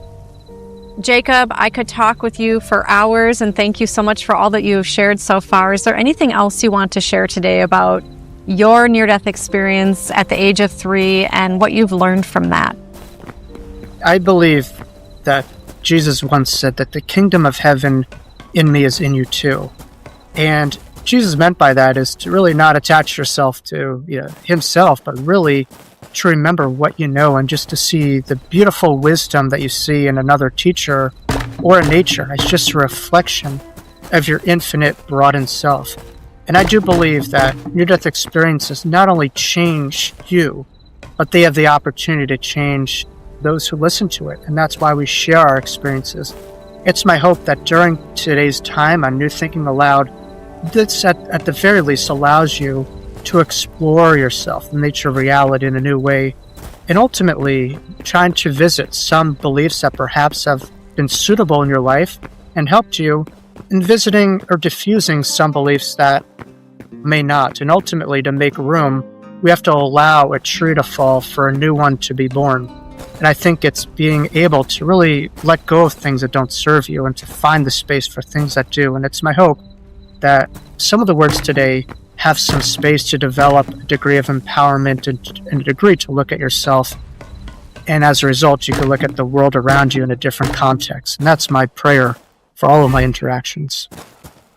Jacob, I could talk with you for hours, and thank you so much for all that you have shared so far. Is there anything else you want to share today about your near-death experience at the age of 3 and what you've learned from that? I believe that Jesus once said that the kingdom of heaven in me is in you too. And Jesus meant by that is to really not attach yourself to himself, but really to remember what you know and just to see the beautiful wisdom that you see in another teacher or in nature. It's just a reflection of your infinite, broadened self. And I do believe that near-death experiences not only change you, but they have the opportunity to change those who listen to it. And that's why we share our experiences. It's my hope that during today's time on New Thinking Aloud, this at the very least allows you to explore yourself, the nature of reality in a new way, and ultimately trying to visit some beliefs that perhaps have been suitable in your life and helped you in visiting or diffusing some beliefs that may not. And ultimately, to make room, we have to allow a tree to fall for a new one to be born. And I think it's being able to really let go of things that don't serve you and to find the space for things that do. And it's my hope that some of the words today have some space to develop a degree of empowerment and a degree to look at yourself. And as a result, you can look at the world around you in a different context. And that's my prayer for all of my interactions.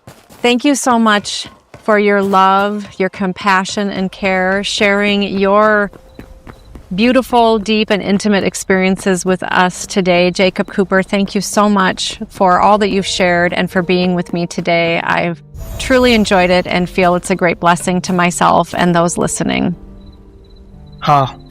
Thank you so much for your love, your compassion and care, sharing your beautiful, deep, and intimate experiences with us today. Jacob Cooper, thank you so much for all that you've shared and for being with me today. I've truly enjoyed it and feel it's a great blessing to myself and those listening.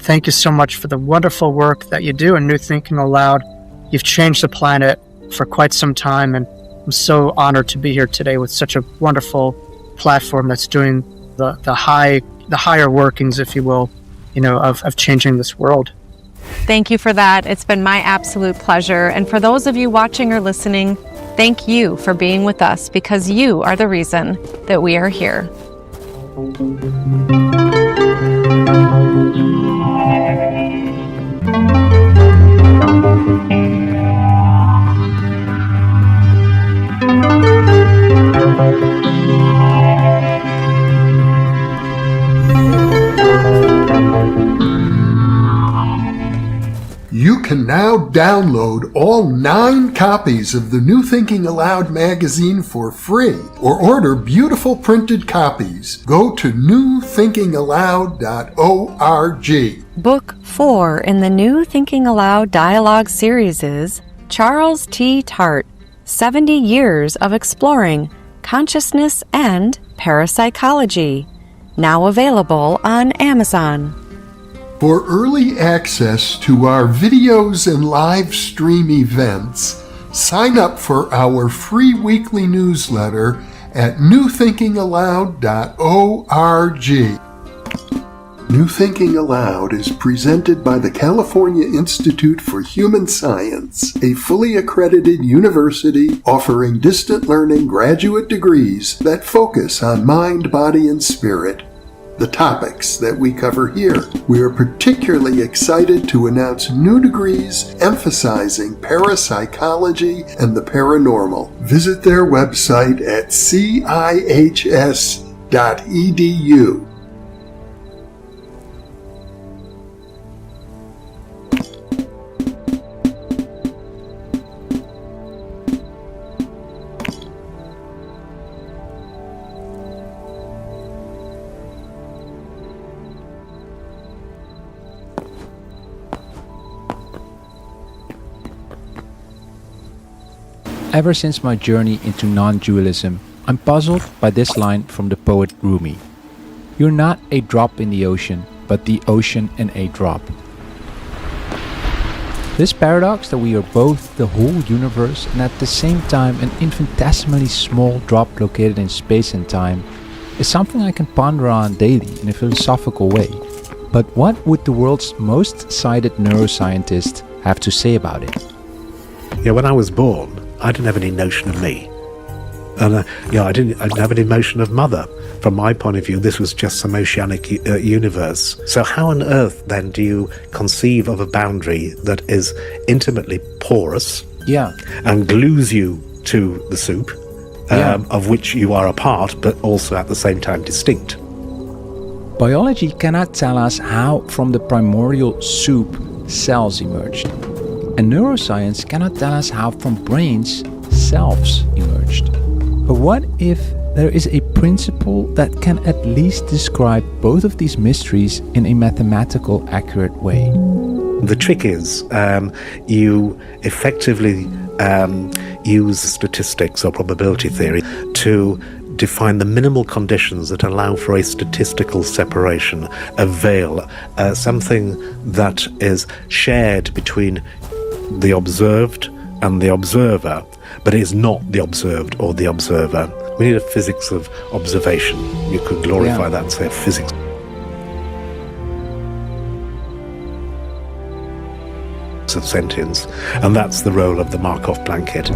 Thank you so much for the wonderful work that you do in New Thinking Aloud. You've changed the planet for quite some time, and I'm so honored to be here today with such a wonderful platform that's doing the higher workings, if you will, of changing this world. Thank you for that. It's been my absolute pleasure. And for those of you watching or listening, thank you for being with us, because you are the reason that we are here. You can now download all 9 copies of the New Thinking Aloud magazine for free, or order beautiful printed copies. Go to newthinkingaloud.org. Book 4 in the New Thinking Aloud dialogue series is Charles T. Tart, 70 Years of Exploring Consciousness and Parapsychology, now available on Amazon. For early access to our videos and live stream events, sign up for our free weekly newsletter at newthinkingaloud.org. New Thinking Aloud is presented by the California Institute for Human Science, a fully accredited university offering distant learning graduate degrees that focus on mind, body, and spirit. The topics that we cover here. We are particularly excited to announce new degrees emphasizing parapsychology and the paranormal. Visit their website at cihs.edu. Ever since my journey into non-dualism, I'm puzzled by this line from the poet Rumi. You're not a drop in the ocean, but the ocean in a drop. This paradox that we are both the whole universe and at the same time an infinitesimally small drop located in space and time is something I can ponder on daily in a philosophical way. But what would the world's most cited neuroscientist have to say about it? Yeah, when I was born, I didn't have any notion of me. And I didn't have any notion of mother. From my point of view, this was just some oceanic universe. So how on earth then do you conceive of a boundary that is intimately porous and glues you to the soup, of which you are a part, but also at the same time distinct? Biology cannot tell us how from the primordial soup cells emerged. And neuroscience cannot tell us how from brains selves emerged. But what if there is a principle that can at least describe both of these mysteries in a mathematical accurate way? The trick is you effectively use statistics or probability theory to define the minimal conditions that allow for a statistical separation, a veil, something that is shared between the observed and the observer, but it is not the observed or the observer. We need a physics of observation. You could glorify that and say a physics of sentience, and that's the role of the Markov blanket.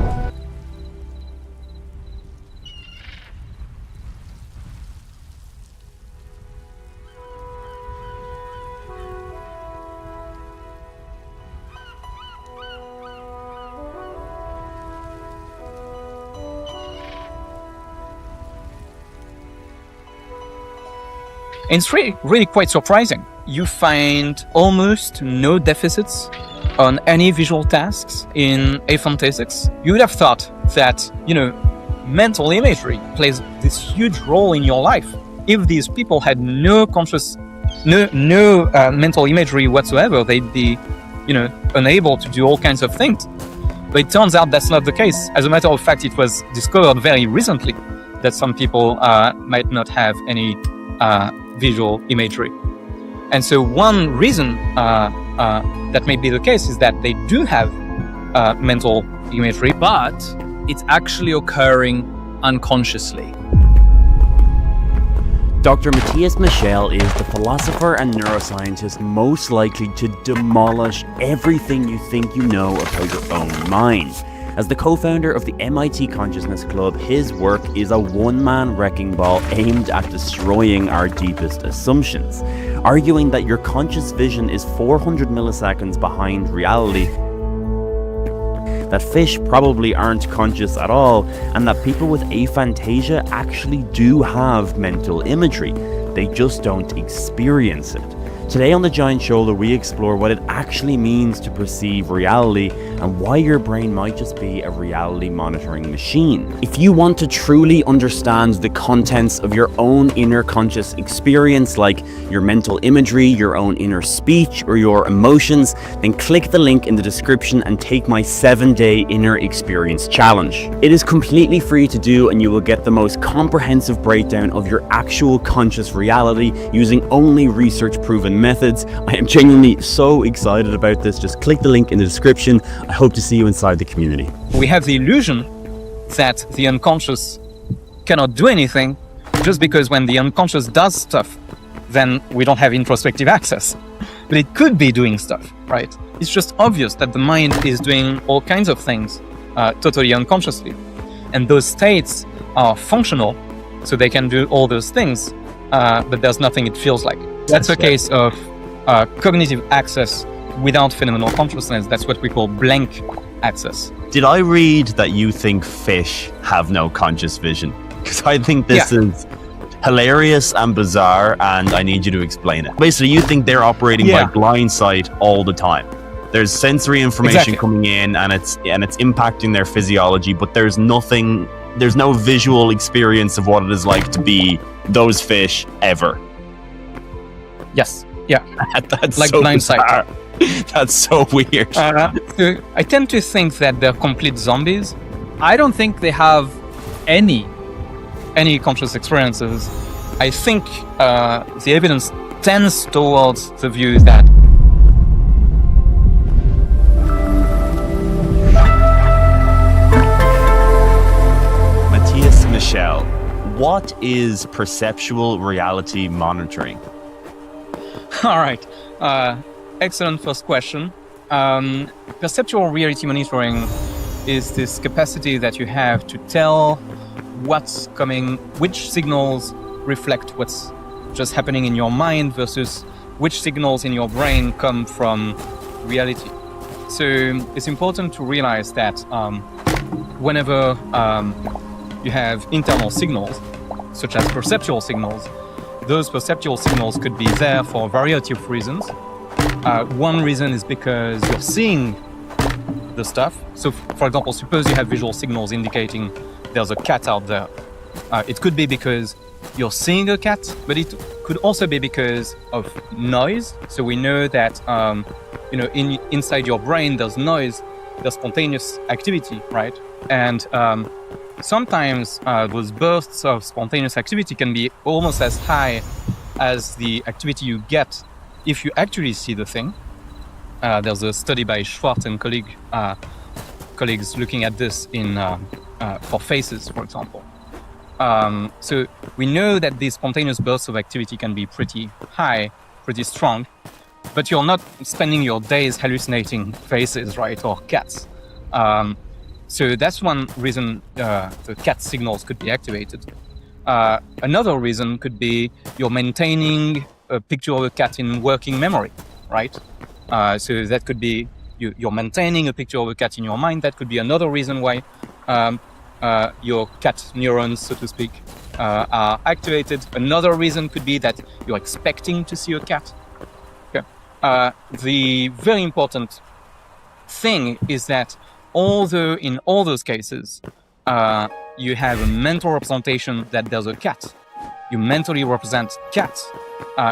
And it's really quite surprising. You find almost no deficits on any visual tasks in aphantastics. You would have thought that, mental imagery plays this huge role in your life. If these people had no mental imagery whatsoever, they'd be, unable to do all kinds of things. But it turns out that's not the case. As a matter of fact, it was discovered very recently that some people might not have any visual imagery. And so one reason that may be the case is that they do have mental imagery, but it's actually occurring unconsciously. Dr. Matthias Michel is the philosopher and neuroscientist most likely to demolish everything you think you know about your own mind. As the co-founder of the MIT Consciousness Club, his work is a one-man wrecking ball aimed at destroying our deepest assumptions, arguing that your conscious vision is 400 milliseconds behind reality, that fish probably aren't conscious at all, and that people with aphantasia actually do have mental imagery. They just don't experience it. Today on The Giant Shoulder, we explore what it actually means to perceive reality and why your brain might just be a reality monitoring machine. If you want to truly understand the contents of your own inner conscious experience, like your mental imagery, your own inner speech, or your emotions, then click the link in the description and take my 7-day inner experience challenge. It is completely free to do, and you will get the most comprehensive breakdown of your actual conscious reality using only research-proven methods. I am genuinely so excited about this. Just click the link in the description. I hope to see you inside the community. We have the illusion that the unconscious cannot do anything just because when the unconscious does stuff, then we don't have introspective access. But it could be doing stuff, right? It's just obvious that the mind is doing all kinds of things totally unconsciously. And those states are functional, so they can do all those things, but there's nothing it feels like. That's a case of cognitive access without phenomenal consciousness. That's what we call blank access. Did I read that you think fish have no conscious vision? Because I think this is hilarious and bizarre, and I need you to explain it. Basically, you think they're operating by blind sight all the time. There's sensory information coming in, and it's impacting their physiology, but there's no visual experience of what it is like to be those fish ever. Yes. Yeah. That's like so blind sight. That's so weird. So I tend to think that they're complete zombies. I don't think they have any conscious experiences. I think the evidence tends towards the view that Matthias Michel, what is perceptual reality monitoring? All right. Excellent first question. Perceptual reality monitoring is this capacity that you have to tell what's coming, which signals reflect what's just happening in your mind versus which signals in your brain come from reality. So it's important to realize that whenever you have internal signals, such as perceptual signals, those perceptual signals could be there for a variety of reasons. One reason is because you're seeing the stuff. So, for example, suppose you have visual signals indicating there's a cat out there. It could be because you're seeing a cat, but it could also be because of noise. So we know that inside your brain there's noise, there's spontaneous activity, right? And sometimes those bursts of spontaneous activity can be almost as high as the activity you get if you actually see the thing. There's a study by Schwartz and colleagues looking at this for faces, for example. So we know that these spontaneous bursts of activity can be pretty high, pretty strong, but you're not spending your days hallucinating faces, right, or cats. So that's one reason the cat signals could be activated. Another reason could be you're maintaining a picture of a cat in working memory, right? So that could be you're maintaining a picture of a cat in your mind. That could be another reason why your cat neurons, so to speak, are activated. Another reason could be that you're expecting to see a cat. Okay. The very important thing is that although in all those cases, you have a mental representation that there's a cat, you mentally represent cats.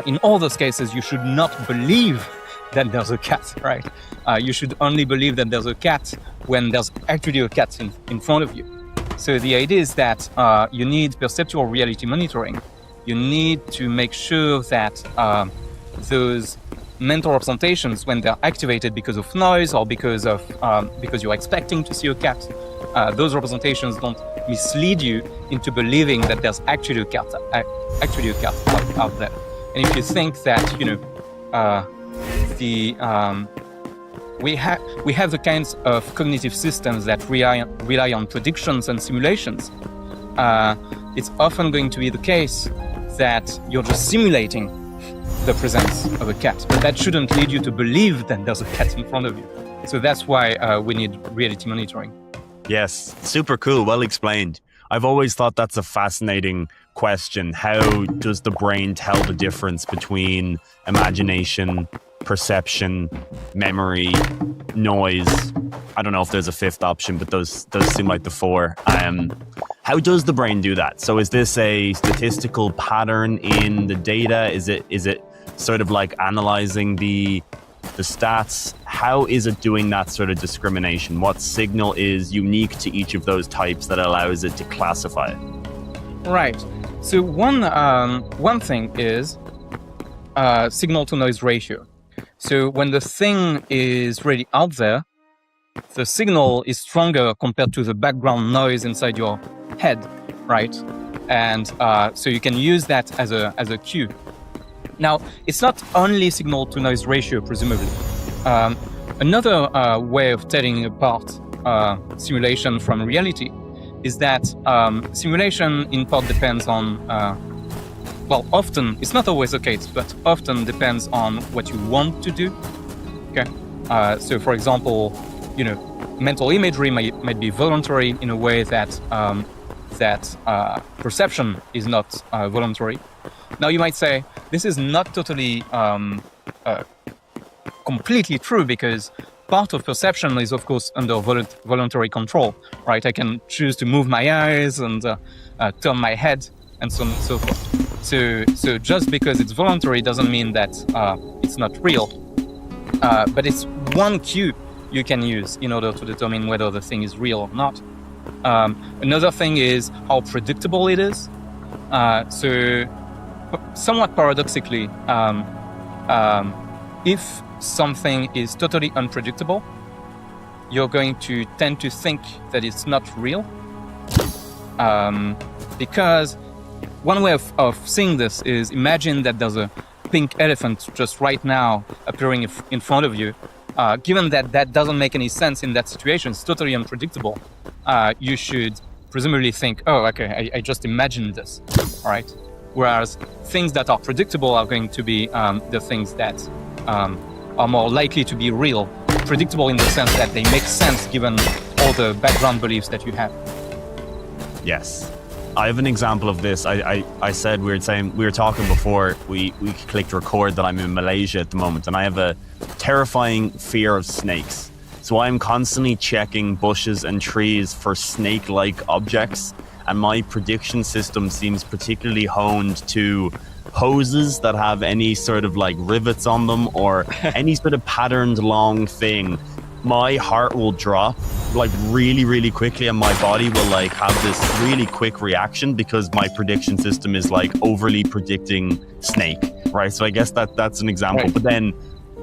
In all those cases, you should not believe that there's a cat, right? You should only believe that there's a cat when there's actually a cat in front of you. So the idea is that you need perceptual reality monitoring. You need to make sure that those mental representations, when they're activated because of noise or because you're expecting to see a cat, those representations don't mislead you into believing that there's actually a cat out there. And if you think that we have the kinds of cognitive systems that rely on predictions and simulations, it's often going to be the case that you're just simulating the presence of a cat, but that shouldn't lead you to believe that there's a cat in front of you. So that's why we need reality monitoring. Yes, super cool, well explained. I've always thought that's a fascinating question. How does the brain tell the difference between imagination, perception, memory, noise? I don't know if there's a fifth option, but those seem like the four. How does the brain do that? So is this a statistical pattern in the data? Is it sort of like analyzing the stats? How is it doing that sort of discrimination? What signal is unique to each of those types that allows it to classify it? Right. So one thing is signal to noise ratio. So when the thing is really out there, the signal is stronger compared to the background noise inside your head, right? And so you can use that as a cue. Now, it's not only signal to noise ratio, presumably. Another way of telling apart simulation from reality is that simulation in part depends on, often, it's not always the case, but often depends on what you want to do. Okay. So for example, mental imagery might be voluntary in a way that perception is not voluntary. Now you might say, this is not totally completely true, because part of perception is, of course, under voluntary control, right? I can choose to move my eyes and turn my head and so on and so forth. So just because it's voluntary doesn't mean that it's not real. But it's one cue you can use in order to determine whether the thing is real or not. Another thing is how predictable it is. So somewhat paradoxically, if something is totally unpredictable, you're going to tend to think that it's not real. Because one way of seeing this is, imagine that there's a pink elephant just right now appearing in front of you. Given that doesn't make any sense in that situation, it's totally unpredictable, you should presumably think, oh, okay, I just imagined this, all right? Whereas things that are predictable are going to be the things that are more likely to be real. Predictable in the sense that they make sense given all the background beliefs that you have. Yes. I have an example of this. I said, we were talking before we clicked record that I'm in Malaysia at the moment, and I have a terrifying fear of snakes. So I'm constantly checking bushes and trees for snake-like objects, and my prediction system seems particularly honed to hoses that have any sort of like rivets on them or any sort of patterned long thing. My heart will drop like really, really quickly, and my body will like have this really quick reaction because my prediction system is like overly predicting snake, right? So I guess that's an example. Right. But then,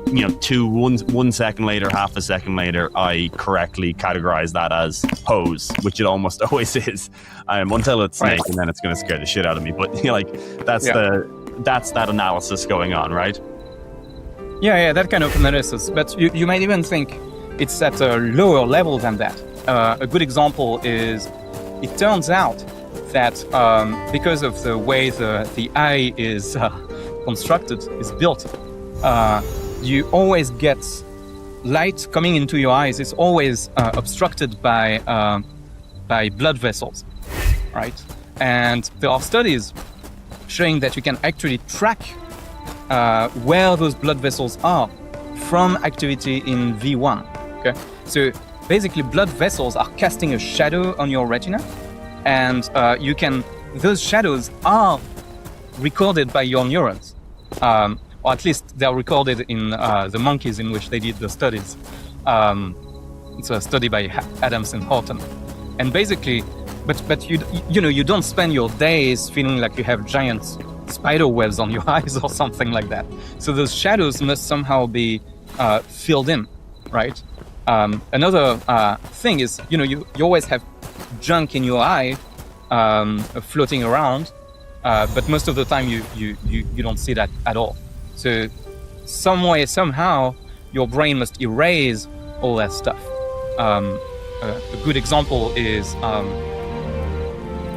1 second later, half a second later, I correctly categorize that as hose, which it almost always is, until it's snake, right. And then it's going to scare the shit out of me. But that's that analysis going on, right? Yeah, that kind of analysis. But you might even think it's at a lower level than that. A good example is, it turns out that because of the way the eye is constructed, is built, you always get light coming into your eyes. It's always obstructed by blood vessels, right? And there are studies showing that you can actually track where those blood vessels are from activity in V1. Okay, so basically, blood vessels are casting a shadow on your retina, and those shadows are recorded by your neurons, or at least they are recorded in the monkeys in which they did the studies. It's a study by Adams and Horton, and basically, but you don't spend your days feeling like you have giant spider webs on your eyes or something like that. So those shadows must somehow be filled in, right? Another thing is, you always have junk in your eye floating around, but most of the time you don't see that at all. So some way, somehow, your brain must erase all that stuff. A good example is,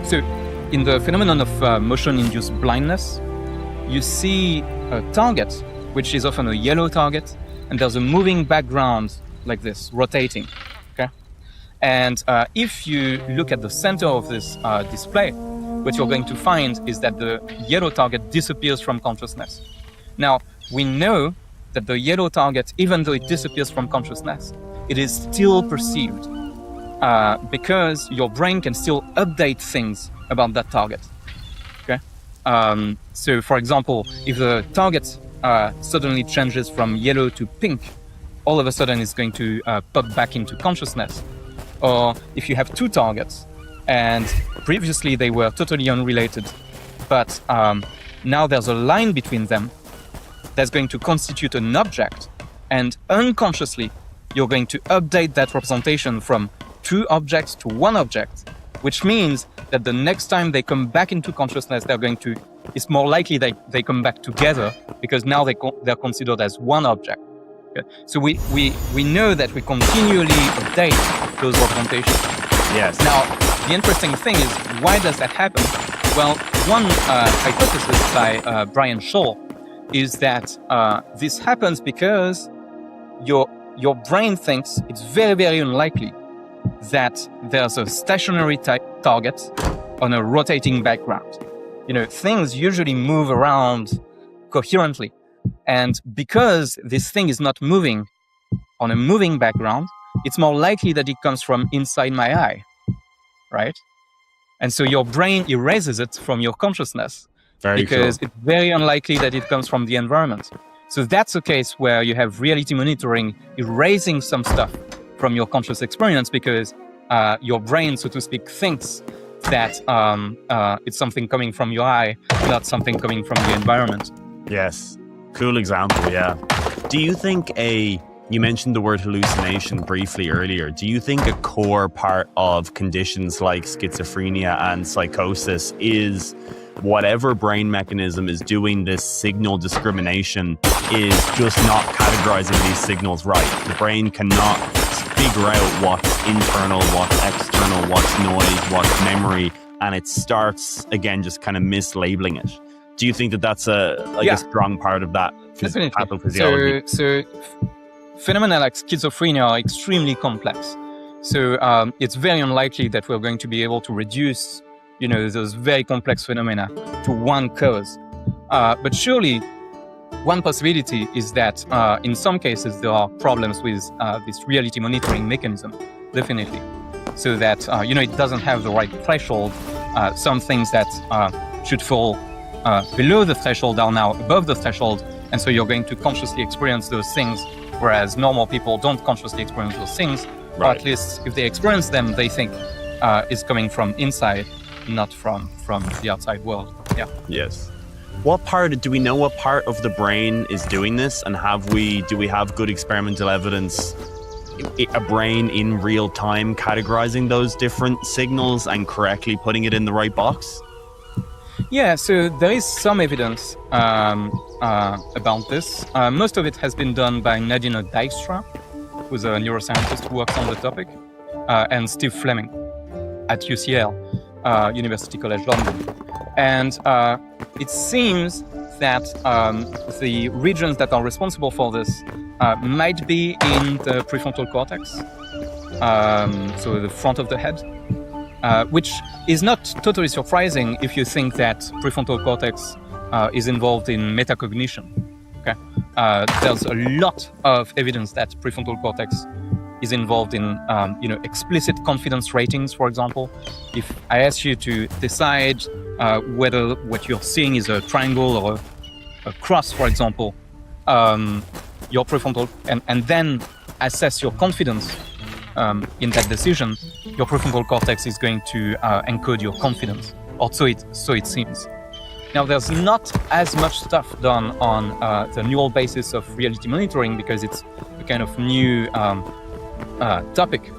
so in the phenomenon of motion-induced blindness, you see a target, which is often a yellow target, and there's a moving background like this, rotating, okay? And if you look at the center of this display, what you're going to find is that the yellow target disappears from consciousness. Now, we know that the yellow target, even though it disappears from consciousness, it is still perceived because your brain can still update things about that target, okay? So, for example, if the target suddenly changes from yellow to pink, all of a sudden it's going to pop back into consciousness. Or if you have two targets and previously they were totally unrelated, but now there's a line between them that's going to constitute an object, and unconsciously you're going to update that representation from two objects to one object, which means that the next time they come back into consciousness, it's more likely they come back together because now they're considered as one object. Okay. So we know that we continually update those representations. Yes. Now, the interesting thing is, why does that happen? Well, one hypothesis by Brian Shaw is that this happens because your brain thinks it's very, very unlikely that there's a stationary target on a rotating background. Things usually move around coherently. And because this thing is not moving on a moving background, it's more likely that it comes from inside my eye, right? And so your brain erases it from your consciousness because it's very unlikely that it comes from the environment. So that's a case where you have reality monitoring erasing some stuff from your conscious experience because your brain, so to speak, thinks that it's something coming from your eye, not something coming from the environment. Yes. Cool example, yeah. Do you think you mentioned the word hallucination briefly earlier. Do you think a core part of conditions like schizophrenia and psychosis is whatever brain mechanism is doing this signal discrimination is just not categorizing these signals right? The brain cannot figure out what's internal, what's external, what's noise, what's memory, and it starts, again, just kind of mislabeling it. Do you think that that's a strong part of that pathophysiology? So phenomena like schizophrenia are extremely complex. So it's very unlikely that we're going to be able to reduce, those very complex phenomena to one cause. But surely, one possibility is that in some cases there are problems with this reality monitoring mechanism, definitely. So that, it doesn't have the right threshold. Some things that should fall below the threshold are now above the threshold, and so you're going to consciously experience those things, whereas normal people don't consciously experience those things, or at least if they experience them, they think it's coming from inside, not from the outside world. Yeah. Yes. Do we know what part of the brain is doing this, and do we have good experimental evidence, a brain in real time categorizing those different signals and correctly putting it in the right box? Yeah, so there is some evidence about this. Most of it has been done by Nadina Dijkstra, who's a neuroscientist who works on the topic, and Steve Fleming at UCL, University College London. And it seems that the regions that are responsible for this might be in the prefrontal cortex, so the front of the head. which is not totally surprising if you think that prefrontal cortex is involved in metacognition. Okay, there's a lot of evidence that prefrontal cortex is involved in, explicit confidence ratings. For example, if I ask you to decide whether what you're seeing is a triangle or a cross, for example, your prefrontal, and then assess your confidence in that decision, your prefrontal cortex is going to encode your confidence, or so it seems. Now, there's not as much stuff done on the neural basis of reality monitoring because it's a kind of new topic.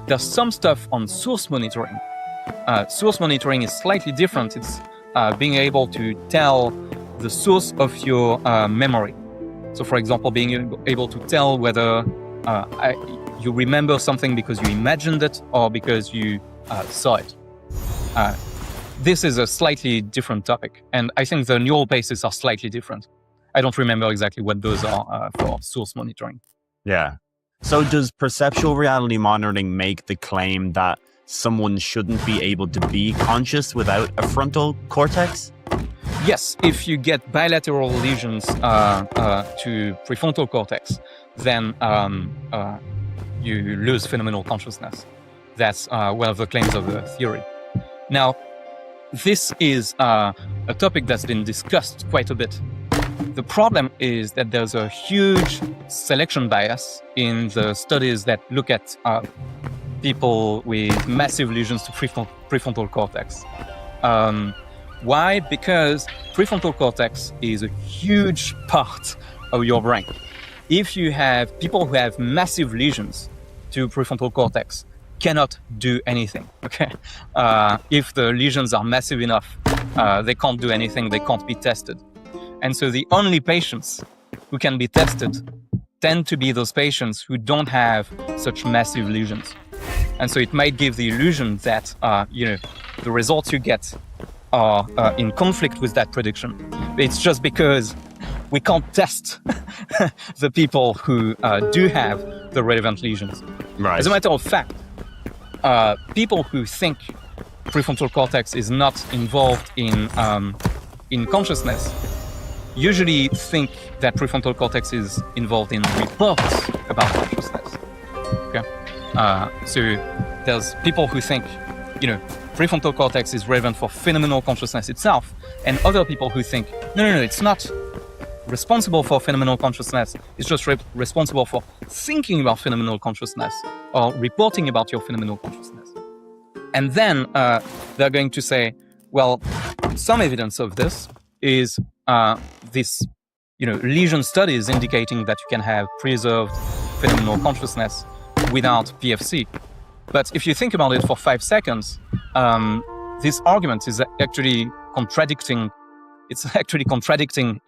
There's some stuff on source monitoring. Source monitoring is slightly different. It's being able to tell the source of your memory. So, for example, being able to tell whether you remember something because you imagined it or because you saw it. This is a slightly different topic, and I think the neural bases are slightly different. I don't remember exactly what those are for source monitoring. Yeah. So does perceptual reality monitoring make the claim that someone shouldn't be able to be conscious without a frontal cortex? Yes, if you get bilateral lesions to prefrontal cortex, then you lose phenomenal consciousness. That's one of the claims of the theory. Now, this is a topic that's been discussed quite a bit. The problem is that there's a huge selection bias in the studies that look at people with massive lesions to prefrontal cortex. Why? Because prefrontal cortex is a huge part of your brain. If you have people who have massive lesions to prefrontal cortex, cannot do anything. Okay, if the lesions are massive enough, they can't do anything. They can't be tested, and so the only patients who can be tested tend to be those patients who don't have such massive lesions, and so it might give the illusion that the results you get are in conflict with that prediction. It's just because we can't test the people who do have the relevant lesions. Right. As a matter of fact, people who think prefrontal cortex is not involved in consciousness usually think that prefrontal cortex is involved in reports about consciousness. Okay, so there's people who think, prefrontal cortex is relevant for phenomenal consciousness itself, and other people who think, no, it's not responsible for phenomenal consciousness. It's just responsible for thinking about phenomenal consciousness or reporting about your phenomenal consciousness. And then they're going to say, well, some evidence of this is this, lesion studies indicating that you can have preserved phenomenal consciousness without PFC. But if you think about it for 5 seconds, this argument is actually contradicting. It's actually contradicting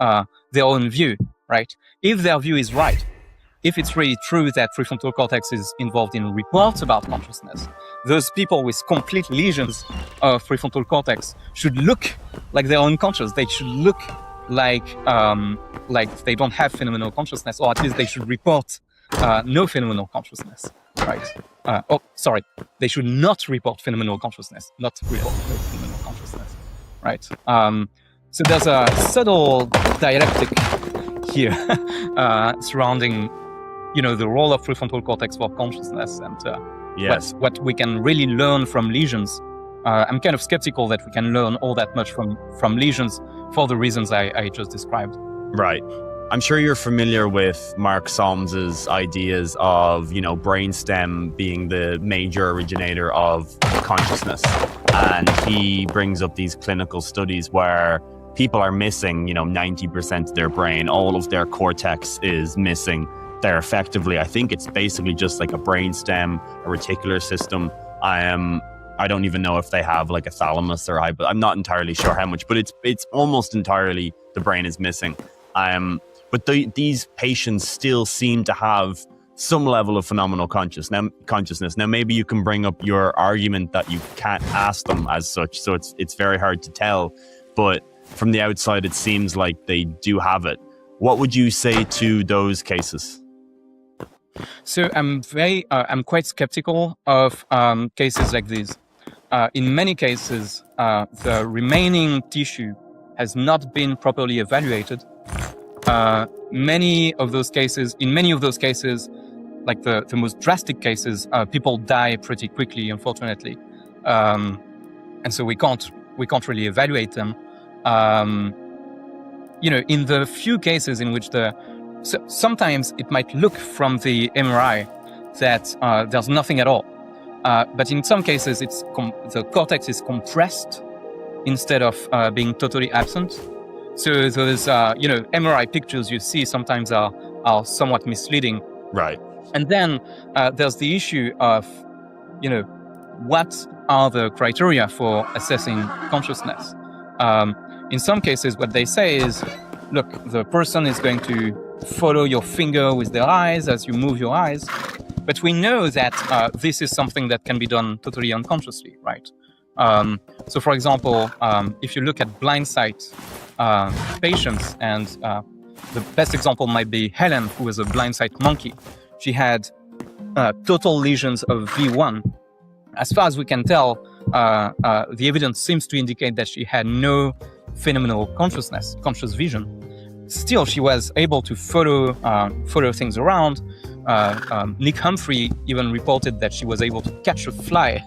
their own view, right? If their view is right, if it's really true that prefrontal cortex is involved in reports about consciousness, those people with complete lesions of prefrontal cortex should look like they're unconscious. They should look like they don't have phenomenal consciousness, or at least they should report no phenomenal consciousness, right? They should not report phenomenal consciousness, not report no phenomenal consciousness, right? So there's a subtle dialectic here surrounding, the role of prefrontal cortex for consciousness and yes. what we can really learn from lesions. I'm kind of skeptical that we can learn all that much from lesions for the reasons I just described. Right. I'm sure you're familiar with Mark Solms's ideas of, brainstem being the major originator of consciousness. And he brings up these clinical studies where people are missing, 90% of their brain. All of their cortex is missing. They're effectively, I think it's basically just like a brainstem, a reticular system. I don't even know if they have like a thalamus or but I'm not entirely sure how much, but it's almost entirely the brain is missing. But these patients still seem to have some level of phenomenal consciousness. Now, maybe you can bring up your argument that you can't ask them as such, so it's very hard to tell. But from the outside, it seems like they do have it. What would you say to those cases? So I'm quite skeptical of cases like these. in many cases, the remaining tissue has not been properly evaluated. In many of those cases, like the most drastic cases, people die pretty quickly, unfortunately, and so we can't really evaluate them. In the few cases in which sometimes it might look from the MRI that there's nothing at all, but in some cases the cortex is compressed instead of being totally absent. So those MRI pictures you see sometimes are somewhat misleading. Right. And then there's the issue of, what are the criteria for assessing consciousness? In some cases, what they say is, look, the person is going to follow your finger with their eyes as you move your eyes. But we know that this is something that can be done totally unconsciously, right? So, for example, if you look at blind sight patients, and the best example might be Helen, who was a blind sight monkey. She had total lesions of V1. As far as we can tell, the evidence seems to indicate that she had no phenomenal conscious vision. Still, she was able to follow things around. Nick Humphrey even reported that she was able to catch a fly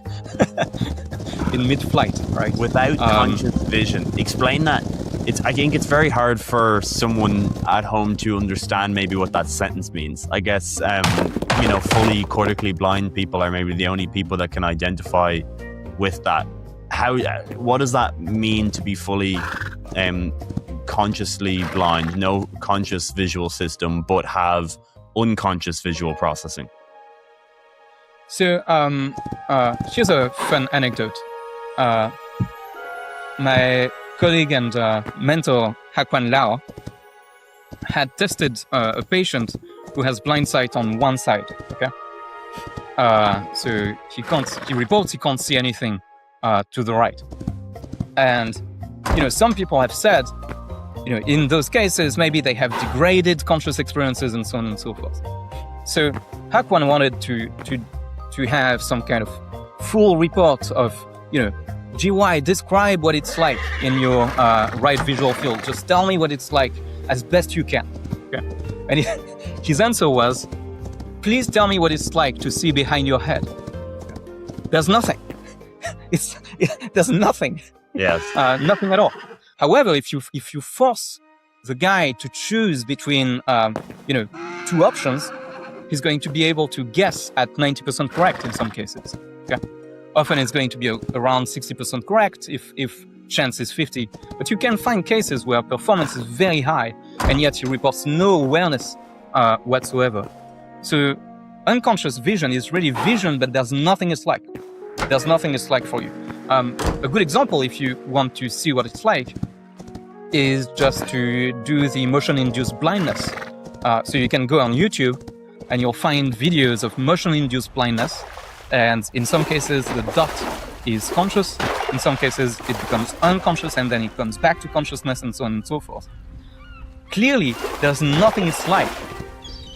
in mid-flight, right? Without conscious vision. Explain that. I think it's very hard for someone at home to understand maybe what that sentence means. I guess, fully cortically blind people are maybe the only people that can identify with that. What does that mean to be fully consciously blind, no conscious visual system, but have unconscious visual processing? So here's a fun anecdote. My colleague and mentor, Hakwan Lao, had tested a patient who has blind sight on one side, okay? So he reports he can't see anything to the right. And, some people have said, in those cases, maybe they have degraded conscious experiences and so on and so forth. So Hakwan wanted to have some kind of full report of, GY, describe what it's like in your right visual field. Just tell me what it's like as best you can. Okay? And his answer was, please tell me what it's like to see behind your head. There's nothing. There's nothing. Yes. Nothing at all. However, if you force the guy to choose between two options, he's going to be able to guess at 90% correct in some cases. Okay? Often it's going to be around 60% correct if chance is 50. But you can find cases where performance is very high and yet he reports no awareness whatsoever. So unconscious vision is really vision, but there's nothing it's like. There's nothing it's like for you. A good example, if you want to see what it's like, is just to do the motion-induced blindness. So you can go on YouTube and you'll find videos of motion-induced blindness. And in some cases, the dot is conscious. In some cases, it becomes unconscious and then it comes back to consciousness and so on and so forth. Clearly, there's nothing it's like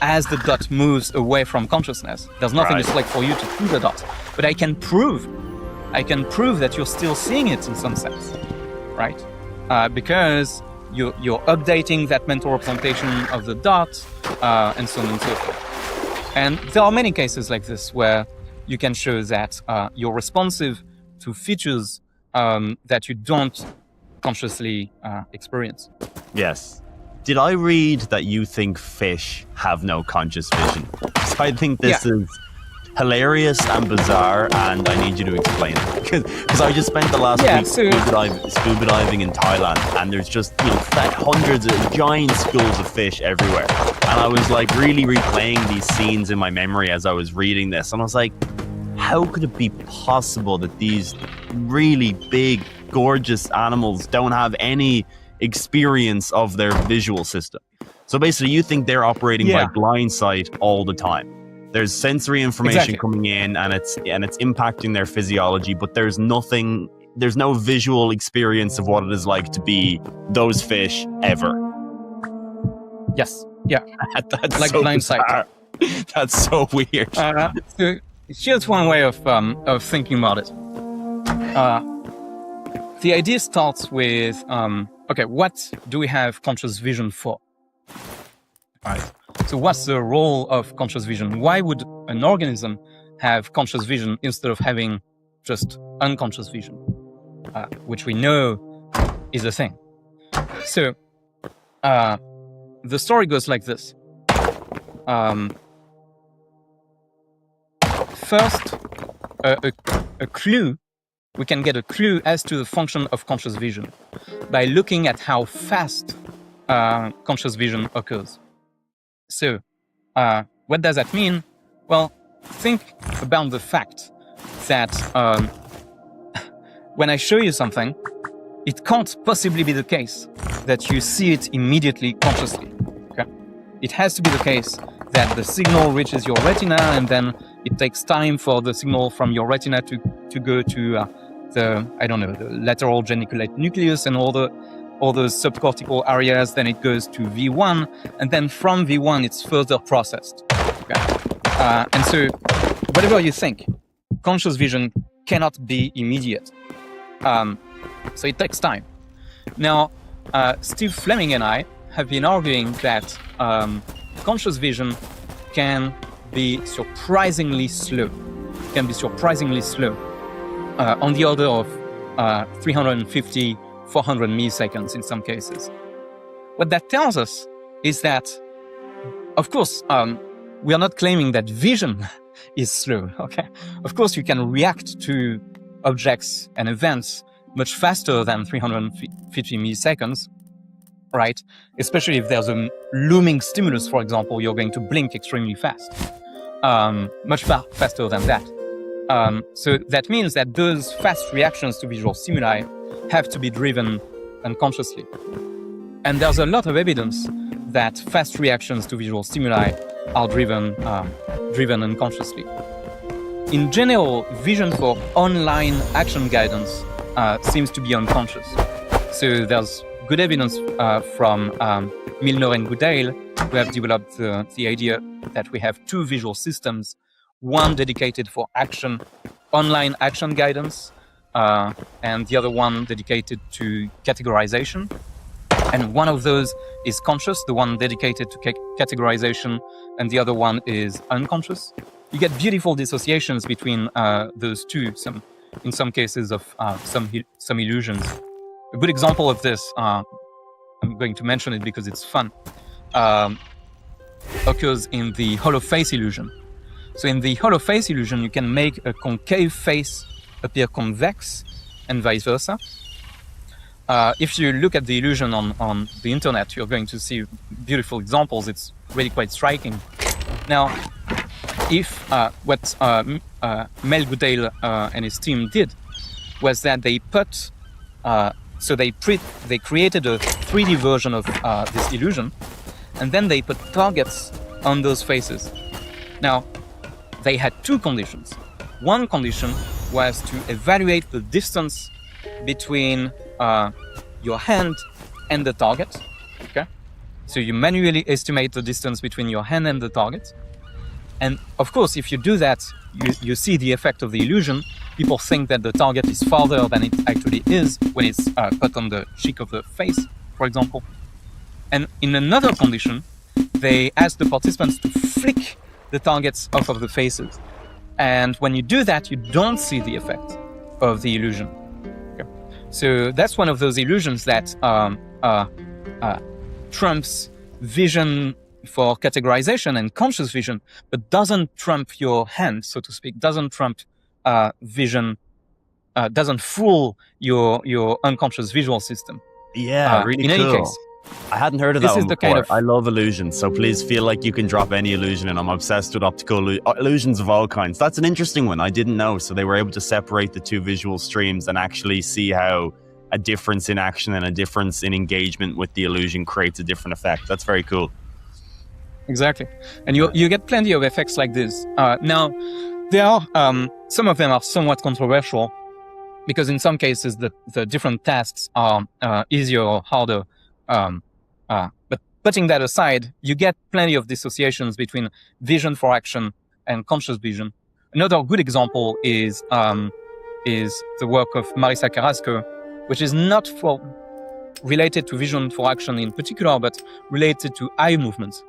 as the dot moves away from consciousness. There's nothing it's like for you to see the dot. But I can prove that you're still seeing it in some sense, right? Because you're updating that mental representation of the dot and so on and so forth. And there are many cases like this where you can show that you're responsive to features that you don't consciously experience. Yes. Did I read that you think fish have no conscious vision? So I think this is hilarious and bizarre, and I need you to explain it. Because I just spent the last week scuba diving in Thailand, and there's just hundreds of giant schools of fish everywhere. And I was like really replaying these scenes in my memory as I was reading this, and I was like, how could it be possible that these really big, gorgeous animals don't have any experience of their visual system? So basically, you think they're operating by blind sight all the time. There's sensory information coming in, and it's impacting their physiology, but there's no visual experience of what it is like to be those fish ever. Yes. Yeah. That's like so blind bizarre. sight. That's so weird. So here's one way of thinking about it. The idea starts with, okay, what do we have conscious vision for? Right. So what's the role of conscious vision? Why would an organism have conscious vision instead of having just unconscious vision, which we know is a thing? So the story goes like this. First, a clue. We can get a clue as to the function of conscious vision by looking at how fast conscious vision occurs. So, what does that mean? Well, think about the fact that when I show you something, it can't possibly be the case that you see it immediately consciously. Okay? It has to be the case that the signal reaches your retina, and then it takes time for the signal from your retina to go to the lateral geniculate nucleus and all those subcortical areas. Then it goes to V1, and then from V1 it's further processed. Okay? And so, whatever you think, conscious vision cannot be immediate. So it takes time. Now, Steve Fleming and I have been arguing that conscious vision can be surprisingly slow. On the order of 350, 400 milliseconds in some cases. What that tells us is that, of course, we are not claiming that vision is slow, okay? Of course, you can react to objects and events much faster than 350 milliseconds, right? Especially if there's a looming stimulus, for example, you're going to blink extremely fast, much faster than that. So that means that those fast reactions to visual stimuli have to be driven unconsciously. And there's a lot of evidence that fast reactions to visual stimuli are driven unconsciously. In general, vision for online action guidance seems to be unconscious. So there's good evidence from Milner and Goodale, who have developed the idea that we have two visual systems, one dedicated for action, online action guidance, and the other one dedicated to categorization. And one of those is conscious, the one dedicated to categorization, and the other one is unconscious. You get beautiful dissociations between those two, in some cases of some illusions. A good example of this, I'm going to mention it because it's fun, occurs in the hollow face illusion. So in the hollow face illusion, you can make a concave face appear convex and vice versa. If you look at the illusion on the internet, you're going to see beautiful examples. It's really quite striking. Now, if what Mel Goodale and his team did was that they put, they created a 3D version of this illusion, and then they put targets on those faces. Now, they had two conditions. One condition was to evaluate the distance between your hand and the target. Okay, so you manually estimate the distance between your hand and the target. And of course, if you do that, you see the effect of the illusion. People think that the target is farther than it actually is when it's put on the cheek of the face, for example. And in another condition, they asked the participants to flick the targets off of the faces. And when you do that, you don't see the effect of the illusion. Okay. So that's one of those illusions that trumps vision for categorization and conscious vision, but doesn't trump your hand, so to speak, doesn't trump vision, doesn't fool your unconscious visual system. Yeah, really in cool. any case, I hadn't heard of this that is one the before. kind of- I love illusions, so please feel like you can drop any illusion, and I'm obsessed with optical illusions of all kinds. That's an interesting one. I didn't know. So they were able to separate the two visual streams and actually see how a difference in action and a difference in engagement with the illusion creates a different effect. That's very cool. Exactly. And you get plenty of effects like this. Now, there are some of them are somewhat controversial because in some cases the different tasks are easier or harder. But putting that aside, you get plenty of dissociations between vision for action and conscious vision. Another good example is is the work of Marisa Carrasco, which is not related to vision for action in particular, but related to eye movements.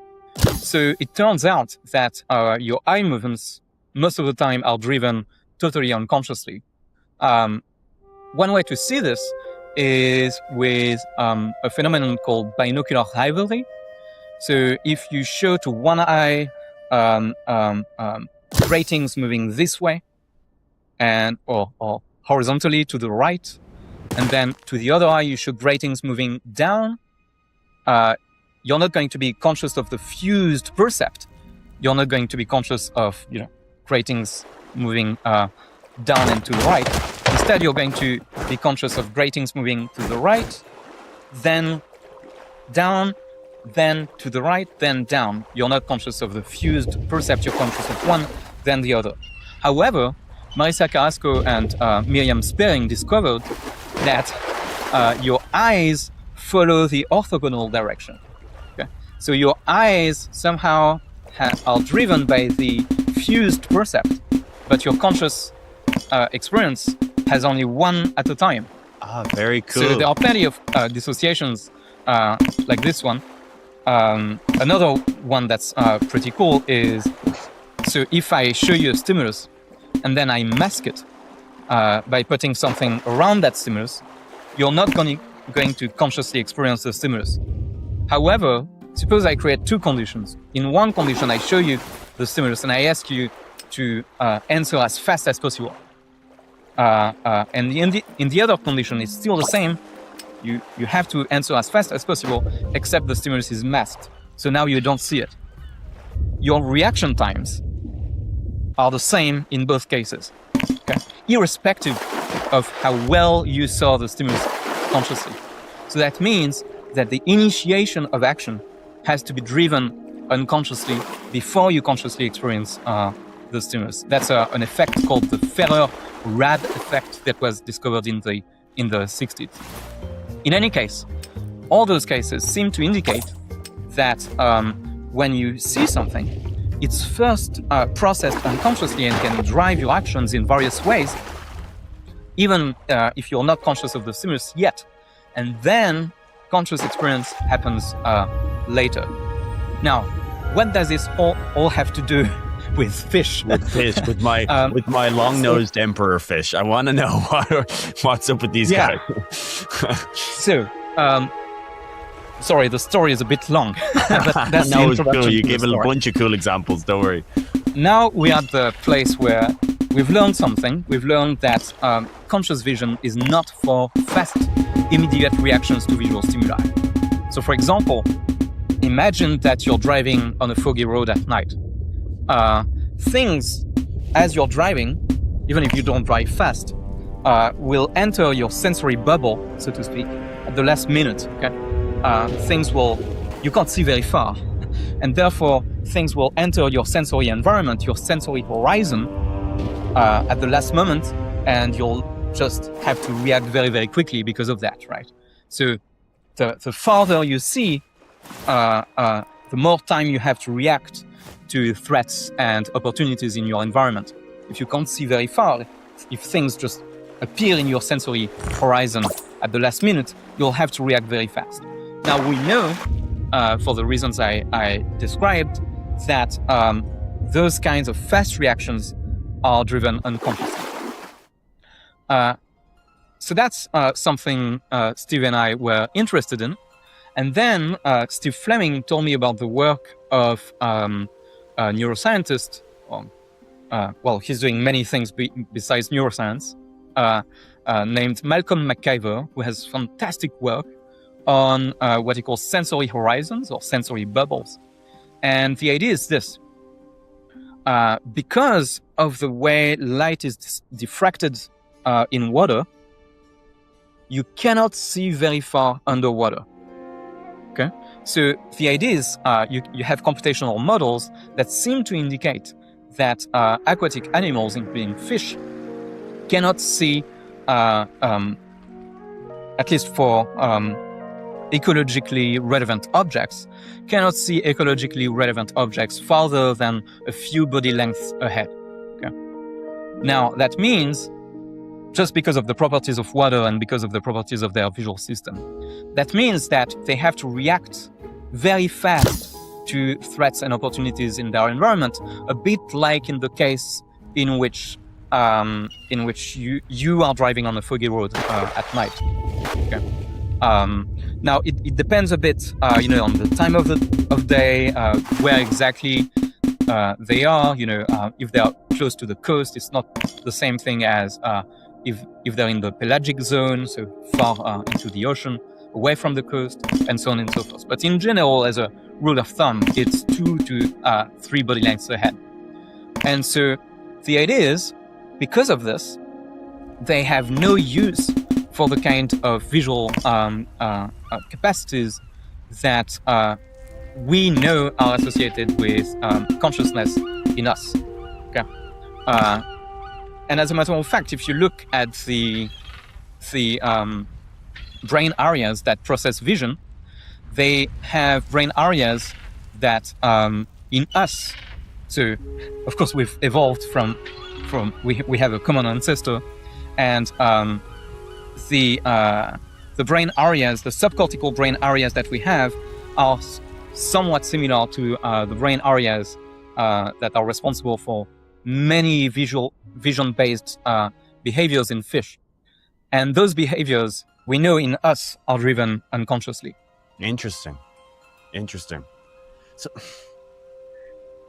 So it turns out that your eye movements most of the time are driven totally unconsciously. One way to see this is with a phenomenon called binocular rivalry. So if you show to one eye gratings moving this way, or horizontally to the right, and then to the other eye you show gratings moving down, you're not going to be conscious of the fused percept. You're not going to be conscious of gratings moving down and to the right. Instead, you're going to be conscious of gratings moving to the right, then down, then to the right, then down. You're not conscious of the fused percept. You're conscious of one, then the other. However, Marisa Carrasco and Miriam Spearing discovered that your eyes follow the orthogonal direction. Okay? So your eyes somehow are driven by the fused percept, but your conscious experience has only one at a time. Ah, very cool. So there are plenty of dissociations like this one. Another one that's pretty cool is, so if I show you a stimulus and then I mask it by putting something around that stimulus, you're not going to consciously experience the stimulus. However, suppose I create two conditions. In one condition, I show you the stimulus and I ask you to answer as fast as possible. And in the other condition, it's still the same. You have to answer as fast as possible, except the stimulus is masked. So now you don't see it. Your reaction times are the same in both cases, okay? Irrespective of how well you saw the stimulus consciously. So that means that the initiation of action has to be driven unconsciously before you consciously experience the stimulus. That's an effect called the Ferrer-Rad effect that was discovered in the 60s. In any case, all those cases seem to indicate that when you see something, it's first processed unconsciously and can drive your actions in various ways, even if you're not conscious of the stimulus yet. And then conscious experience happens later. Now, what does this all have to do with fish? With my long-nosed emperor fish. I want to know what's up with these guys. So, sorry, the story is a bit long. But that's no, the it's introduction. cool. You to gave the a story. bunch of cool examples. Don't worry. Now we're at the place where we've learned something. We've learned that conscious vision is not for fast, immediate reactions to visual stimuli. So, for example, imagine that you're driving on a foggy road at night. Things, as you're driving, even if you don't drive fast, will enter your sensory bubble, so to speak, at the last minute. Okay, you can't see very far, and therefore things will enter your sensory environment, your sensory horizon, at the last moment, and you'll just have to react very, very quickly because of that, right? So the farther you see, the more time you have to react to threats and opportunities in your environment. If you can't see very far, if things just appear in your sensory horizon at the last minute, you'll have to react very fast. Now we know, for the reasons I described, that those kinds of fast reactions are driven unconsciously. So that's something Steve and I were interested in. And then Steve Fleming told me about the work of a neuroscientist. Well, he's doing many things besides neuroscience, named Malcolm McIver, who has fantastic work on what he calls sensory horizons or sensory bubbles. And the idea is this. Because of the way light is diffracted in water, you cannot see very far underwater. Okay, so the idea is you have computational models that seem to indicate that aquatic animals, including fish, cannot see, at least for ecologically relevant objects, cannot see ecologically relevant objects farther than a few body lengths ahead. Okay? Now, that means just because of the properties of water and because of the properties of their visual system. That means that they have to react very fast to threats and opportunities in their environment, a bit like in the case in which you are driving on a foggy road at night. Okay. Now it depends a bit, on the time of day, where exactly they are. If they are close to the coast, it's not the same thing as if they're in the pelagic zone, so far into the ocean, away from the coast, and so on and so forth. But in general, as a rule of thumb, it's 2 to 3 body lengths ahead. And so the idea is, because of this, they have no use for the kind of visual capacities that we know are associated with consciousness in us. Okay. And as a matter of fact, if you look at the brain areas that process vision, they have brain areas that in us. So, of course, we've evolved from we have a common ancestor, and the brain areas, the subcortical brain areas that we have, are somewhat similar to the brain areas that are responsible for many vision-based behaviors in fish. And those behaviors, we know in us, are driven unconsciously. Interesting. So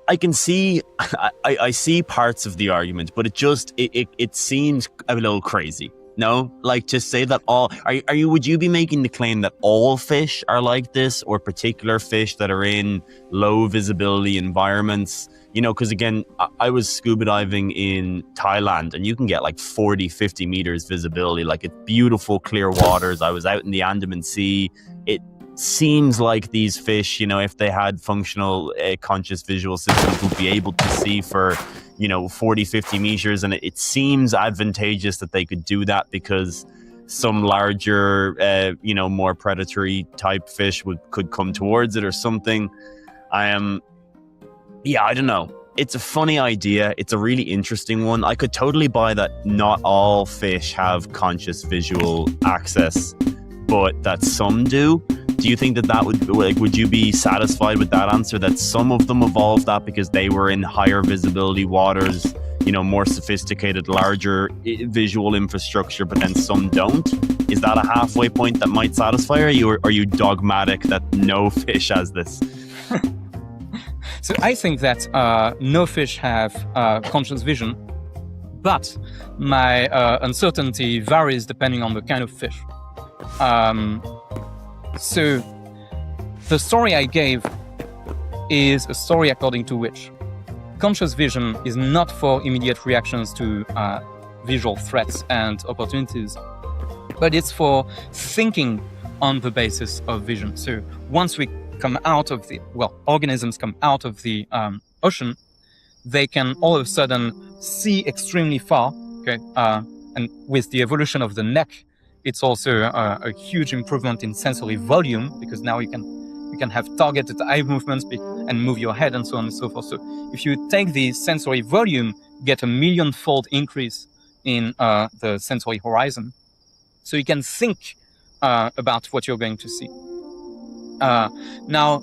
I can see, I see parts of the argument, but it seems a little crazy. No, like to say that would you be making the claim that all fish are like this, or particular fish that are in low visibility environments? Because again, I was scuba diving in Thailand, and you can get like 40, 50 meters visibility, like it's beautiful, clear waters. I was out in the Andaman Sea. It seems like these fish, if they had functional conscious visual systems, would be able to see for 40, 50 meters, and it seems advantageous that they could do that because some larger more predatory type fish could come towards it or something. I don't know. It's a funny idea. It's a really interesting one. I could totally buy that not all fish have conscious visual access, but that some do. Do you think that would you be satisfied with that answer, that some of them evolved that because they were in higher visibility waters, more sophisticated, larger visual infrastructure, but then some don't? Is that a halfway point that might satisfy, or are you dogmatic that no fish has this? So I think that no fish have conscious vision, but my uncertainty varies depending on the kind of fish. So the story I gave is a story according to which conscious vision is not for immediate reactions to visual threats and opportunities, but it's for thinking on the basis of vision. So once we come out of organisms come out of the ocean, they can all of a sudden see extremely far. Okay, and with the evolution of the neck, it's also a huge improvement in sensory volume, because now you can have targeted eye movements and move your head and so on and so forth. So if you take the sensory volume, you get a 1,000,000-fold increase in the sensory horizon. So you can think about what you're going to see. Now,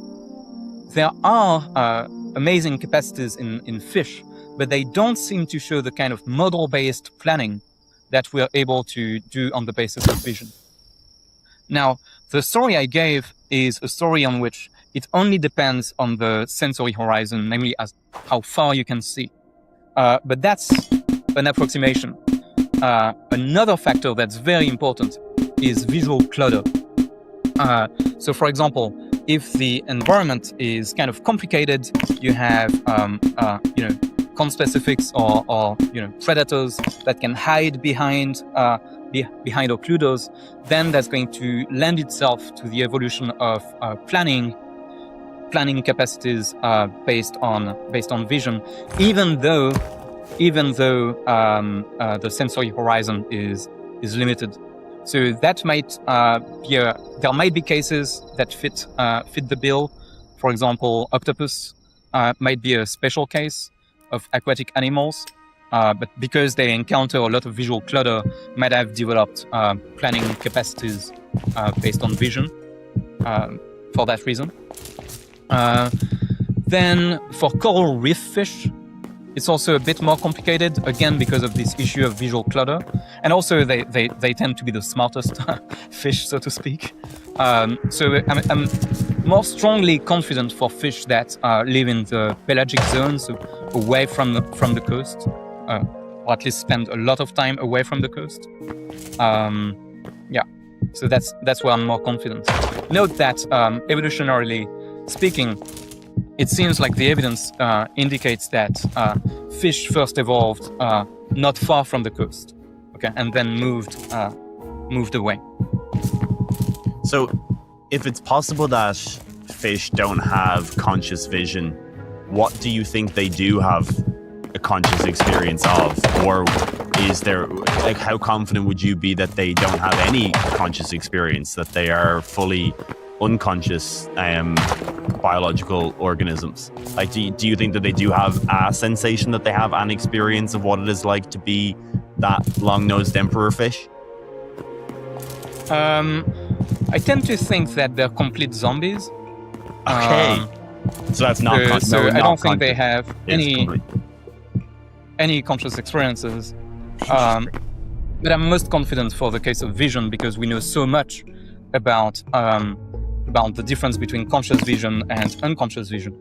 there are amazing capacities in fish, but they don't seem to show the kind of model-based planning that we're able to do on the basis of vision. Now, the story I gave is a story on which it only depends on the sensory horizon, namely as how far you can see. But that's an approximation. Another factor that's very important is visual clutter. So, for example, if the environment is kind of complicated, you have, conspecifics or predators that can hide behind occluders, then that's going to lend itself to the evolution of planning capacities based on vision, even though the sensory horizon is limited. So that might there might be cases that fit the bill. For example, octopus might be a special case of aquatic animals but because they encounter a lot of visual clutter, might have developed planning capacities based on vision for that reason. Then for coral reef fish, it's also a bit more complicated, again, because of this issue of visual clutter. And also they tend to be the smartest fish, so to speak. So I'm more strongly confident for fish that live in the pelagic zones, so away from the coast, or at least spend a lot of time away from the coast. Yeah, so that's where I'm more confident. Note that evolutionarily speaking, it seems like the evidence indicates that fish first evolved not far from the coast, okay, and then moved away. So, if it's possible that fish don't have conscious vision, what do you think they do have a conscious experience of? Or is there, like, how confident would you be that they don't have any conscious experience, that they are fully unconscious biological organisms? Like, do you think that they do have a sensation, that they have an experience of what it is like to be that long-nosed emperor fish? I tend to think that they're complete zombies. Okay. So that's not conscious. So I don't think they have any conscious experiences. But I'm most confident for the case of vision, because we know so much about the difference between conscious vision and unconscious vision.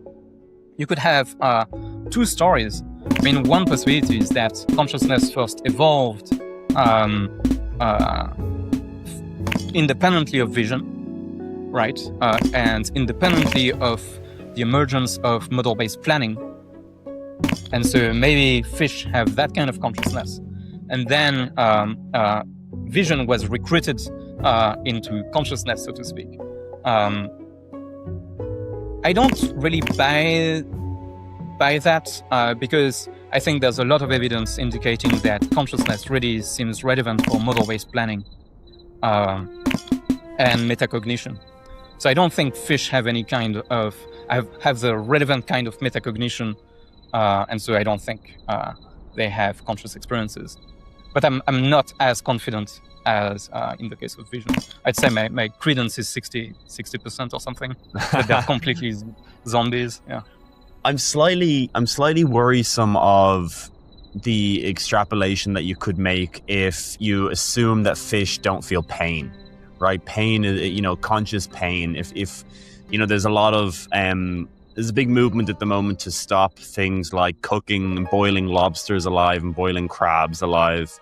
You could have two stories. I mean, one possibility is that consciousness first evolved independently of vision, right? And independently of the emergence of model-based planning. And so maybe fish have that kind of consciousness. And then vision was recruited into consciousness, so to speak. I don't really buy that because I think there's a lot of evidence indicating that consciousness really seems relevant for model-based planning and metacognition. So I don't think fish have any kind of have the relevant kind of metacognition, and so I don't think they have conscious experiences. But I'm not as confident as in the case of vision. I'd say my credence is 60% or something, that they're completely zombies. Yeah. I'm slightly worrisome of the extrapolation that you could make if you assume that fish don't feel pain, right? Pain is, conscious pain. If there's a lot of there's a big movement at the moment to stop things like cooking and boiling lobsters alive and boiling crabs alive.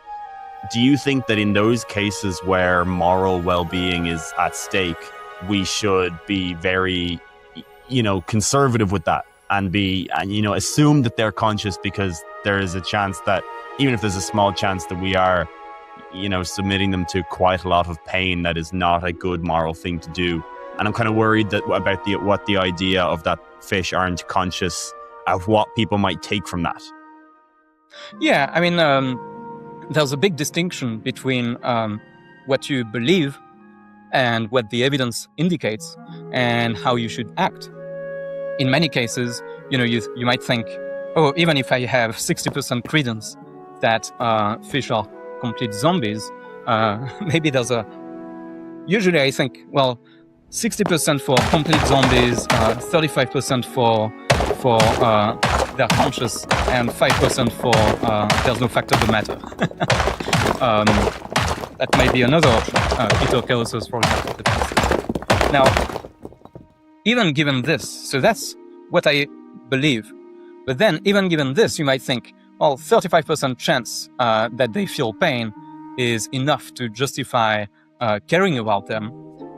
Do you think that in those cases where moral well-being is at stake, we should be very, conservative with that and assume that they're conscious, because there is a chance that, even if there's a small chance, that we are, submitting them to quite a lot of pain that is not a good moral thing to do? And I'm kind of worried about the idea of that fish aren't conscious, of what people might take from that. Yeah, I mean, there's a big distinction between what you believe and what the evidence indicates and how you should act. In many cases, you might think, oh, even if I have 60% credence that fish are complete zombies, maybe there's usually I think, well, 60% for complete zombies, 35% for they're conscious, and 5% for there's no fact of the matter. That might be another option. Peter Keller's, for example. Now, even given this, so that's what I believe. But then, even given this, you might think, well, 35% chance that they feel pain is enough to justify caring about them.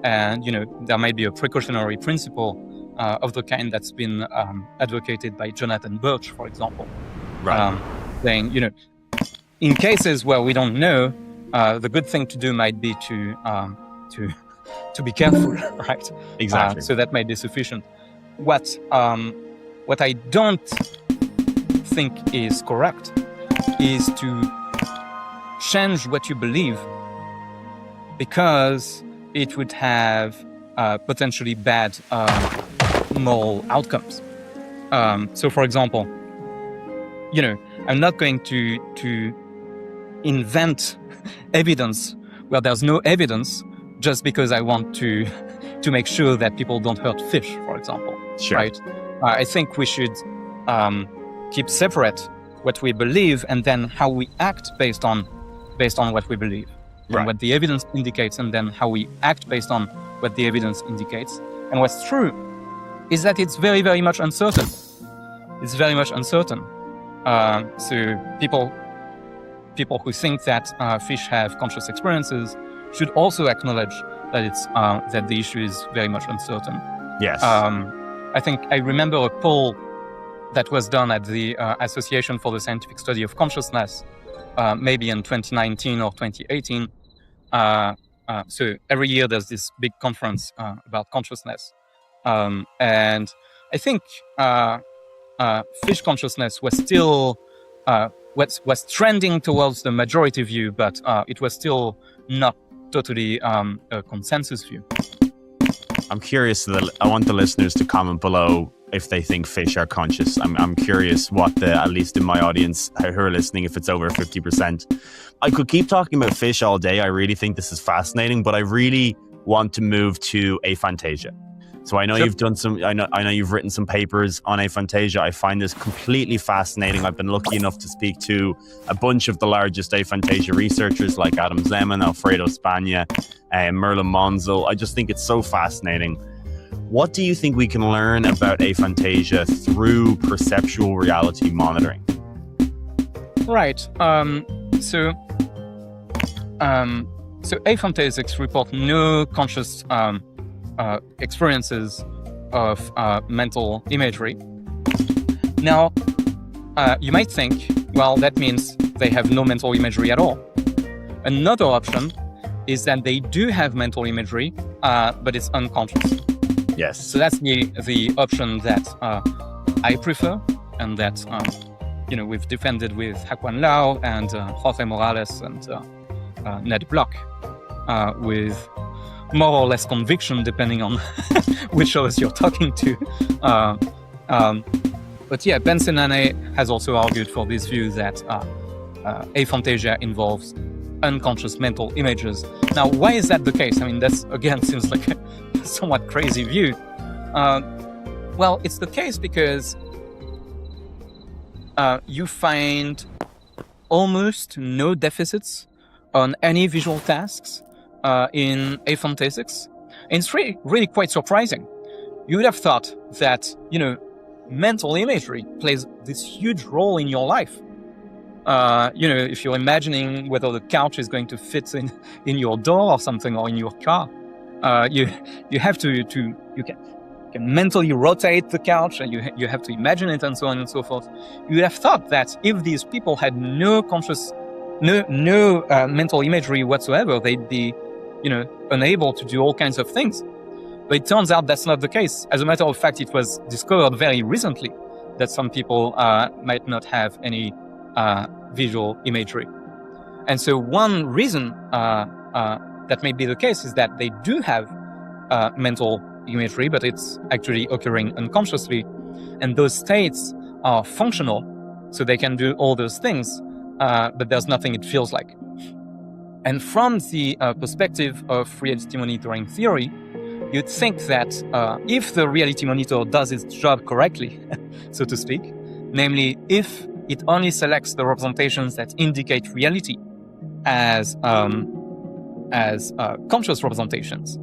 And, there might be a precautionary principle of the kind that's been advocated by Jonathan Birch, for example. Right. Saying, in cases where we don't know, the good thing to do might be to be careful, right? Exactly. So that might be sufficient. What I don't think is correct is to change what you believe because it would have potentially bad moral outcomes. So, for example, I'm not going to invent evidence where there's no evidence just because I want to make sure that people don't hurt fish, for example. Sure. Right? I think we should keep separate what we believe and then how we act based on what we believe, and what the evidence indicates, and then how we act based on what the evidence indicates. And what's true is that it's very, very much uncertain. It's very much uncertain. So people who think that fish have conscious experiences should also acknowledge that it's that the issue is very much uncertain. Yes. I think I remember a poll that was done at the Association for the Scientific Study of Consciousness, maybe in 2019 or 2018. So every year there's this big conference about consciousness. And I think fish consciousness was still was trending towards the majority view, but it was still not totally a consensus view. I'm curious. I want the listeners to comment below if they think fish are conscious. I'm curious what at least in my audience who are listening, if it's over 50%. I could keep talking about fish all day. I really think this is fascinating, but I really want to move to aphantasia. So I know you've done some. I know you've written some papers on aphantasia. I find this completely fascinating. I've been lucky enough to speak to a bunch of the largest aphantasia researchers, like Adam Zeman, Alfredo Spagna, Merlin Monzel. I just think it's so fascinating. What do you think we can learn about aphantasia through perceptual reality monitoring? Right. So aphantasics report no conscious experiences of mental imagery. Now, you might think, well, that means they have no mental imagery at all. Another option is that they do have mental imagery, but it's unconscious. Yes. So that's the option that I prefer, and that we've defended with Hakuan Lau and Jorge Morales and Ned Block, with more or less conviction, depending on which of us you're talking to. But yeah, Ben Senane has also argued for this view that aphantasia involves unconscious mental images. Now, why is that the case? I mean, that's, again, seems like a somewhat crazy view. Well, it's the case because you find almost no deficits on any visual tasks in aphantasics. And it's really quite surprising. You would have thought that, mental imagery plays this huge role in your life. If you're imagining whether the couch is going to fit in your door or something, or in your car, you have to you can mentally rotate the couch, and you have to imagine it, and so on and so forth. You would have thought that if these people had no mental imagery whatsoever, they'd be unable to do all kinds of things. But it turns out that's not the case. As a matter of fact, it was discovered very recently that some people might not have any visual imagery. And so one reason that may be the case is that they do have mental imagery, but it's actually occurring unconsciously. And those states are functional, so they can do all those things, but there's nothing it feels like. And from the perspective of reality monitoring theory, you'd think that if the reality monitor does its job correctly, so to speak, namely if it only selects the representations that indicate reality as conscious representations,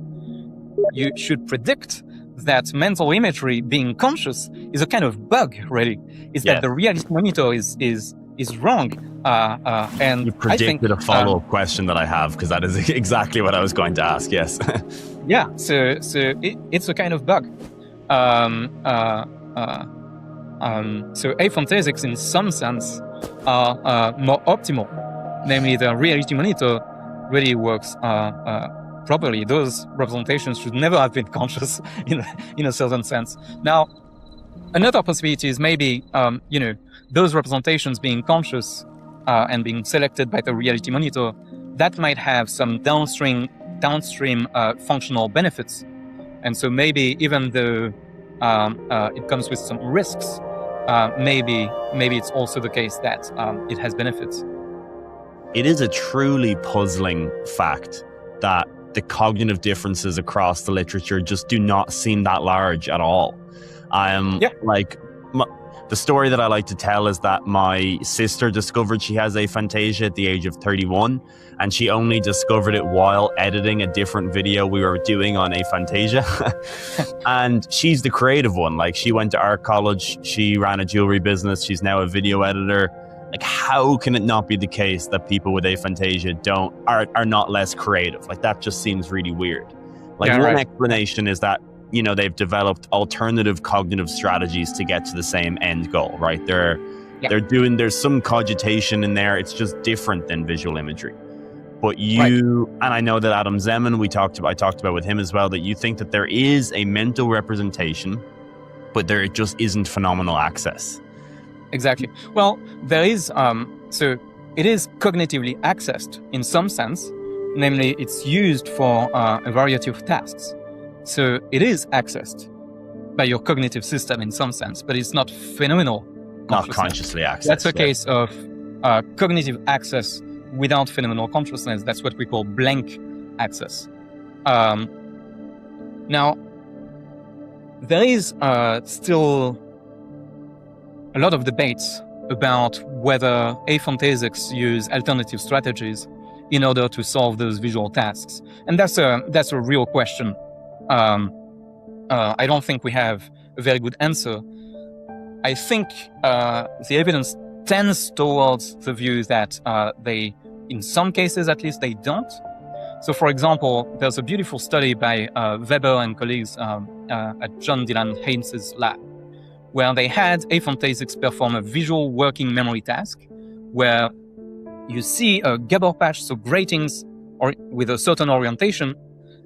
you should predict that mental imagery being conscious is a kind of bug, really. Is that the reality monitor is wrong. And you predicted a follow-up question that I have, because that is exactly what I was going to ask. Yes. Yeah. So it's a kind of bug. So aphantasics, in some sense, are more optimal. Namely, the reality monitor really works properly. Those representations should never have been conscious in a certain sense. Now, another possibility is maybe those representations being conscious and being selected by the reality monitor, that might have some downstream functional benefits. And so maybe even though it comes with some risks, maybe it's also the case that it has benefits. It is a truly puzzling fact that the cognitive differences across the literature just do not seem that large at all. Like, the story that I like to tell is that my sister discovered she has aphantasia at the age of 31, and she only discovered it while editing a different video we were doing on aphantasia. And she's the creative one. Like, she went to art college, she ran a jewelry business, she's now a video editor. Like, how can it not be the case that people with aphantasia are not less creative? Like, that just seems really weird. Like, one explanation is that, you know, they've developed alternative cognitive strategies to get to the same end goal, right? There's some cogitation in there. It's just different than visual imagery. But and I know that Adam Zeman, I talked about with him as well, that you think that there is a mental representation, but there just isn't phenomenal access. Exactly. Well, there is, so it is cognitively accessed in some sense, namely it's used for a variety of tasks. So it is accessed by your cognitive system in some sense, but it's not phenomenal. Not consciously accessed. That's a case of cognitive access without phenomenal consciousness. That's what we call blank access. Now, there is still a lot of debates about whether aphantasics use alternative strategies in order to solve those visual tasks. And that's a real question. I don't think we have a very good answer. I think the evidence tends towards the view that they, in some cases at least, they don't. So, for example, there's a beautiful study by Weber and colleagues at John Dylan Haynes' lab, where they had aphantasics perform a visual working memory task, where you see a Gabor patch, so gratings with a certain orientation,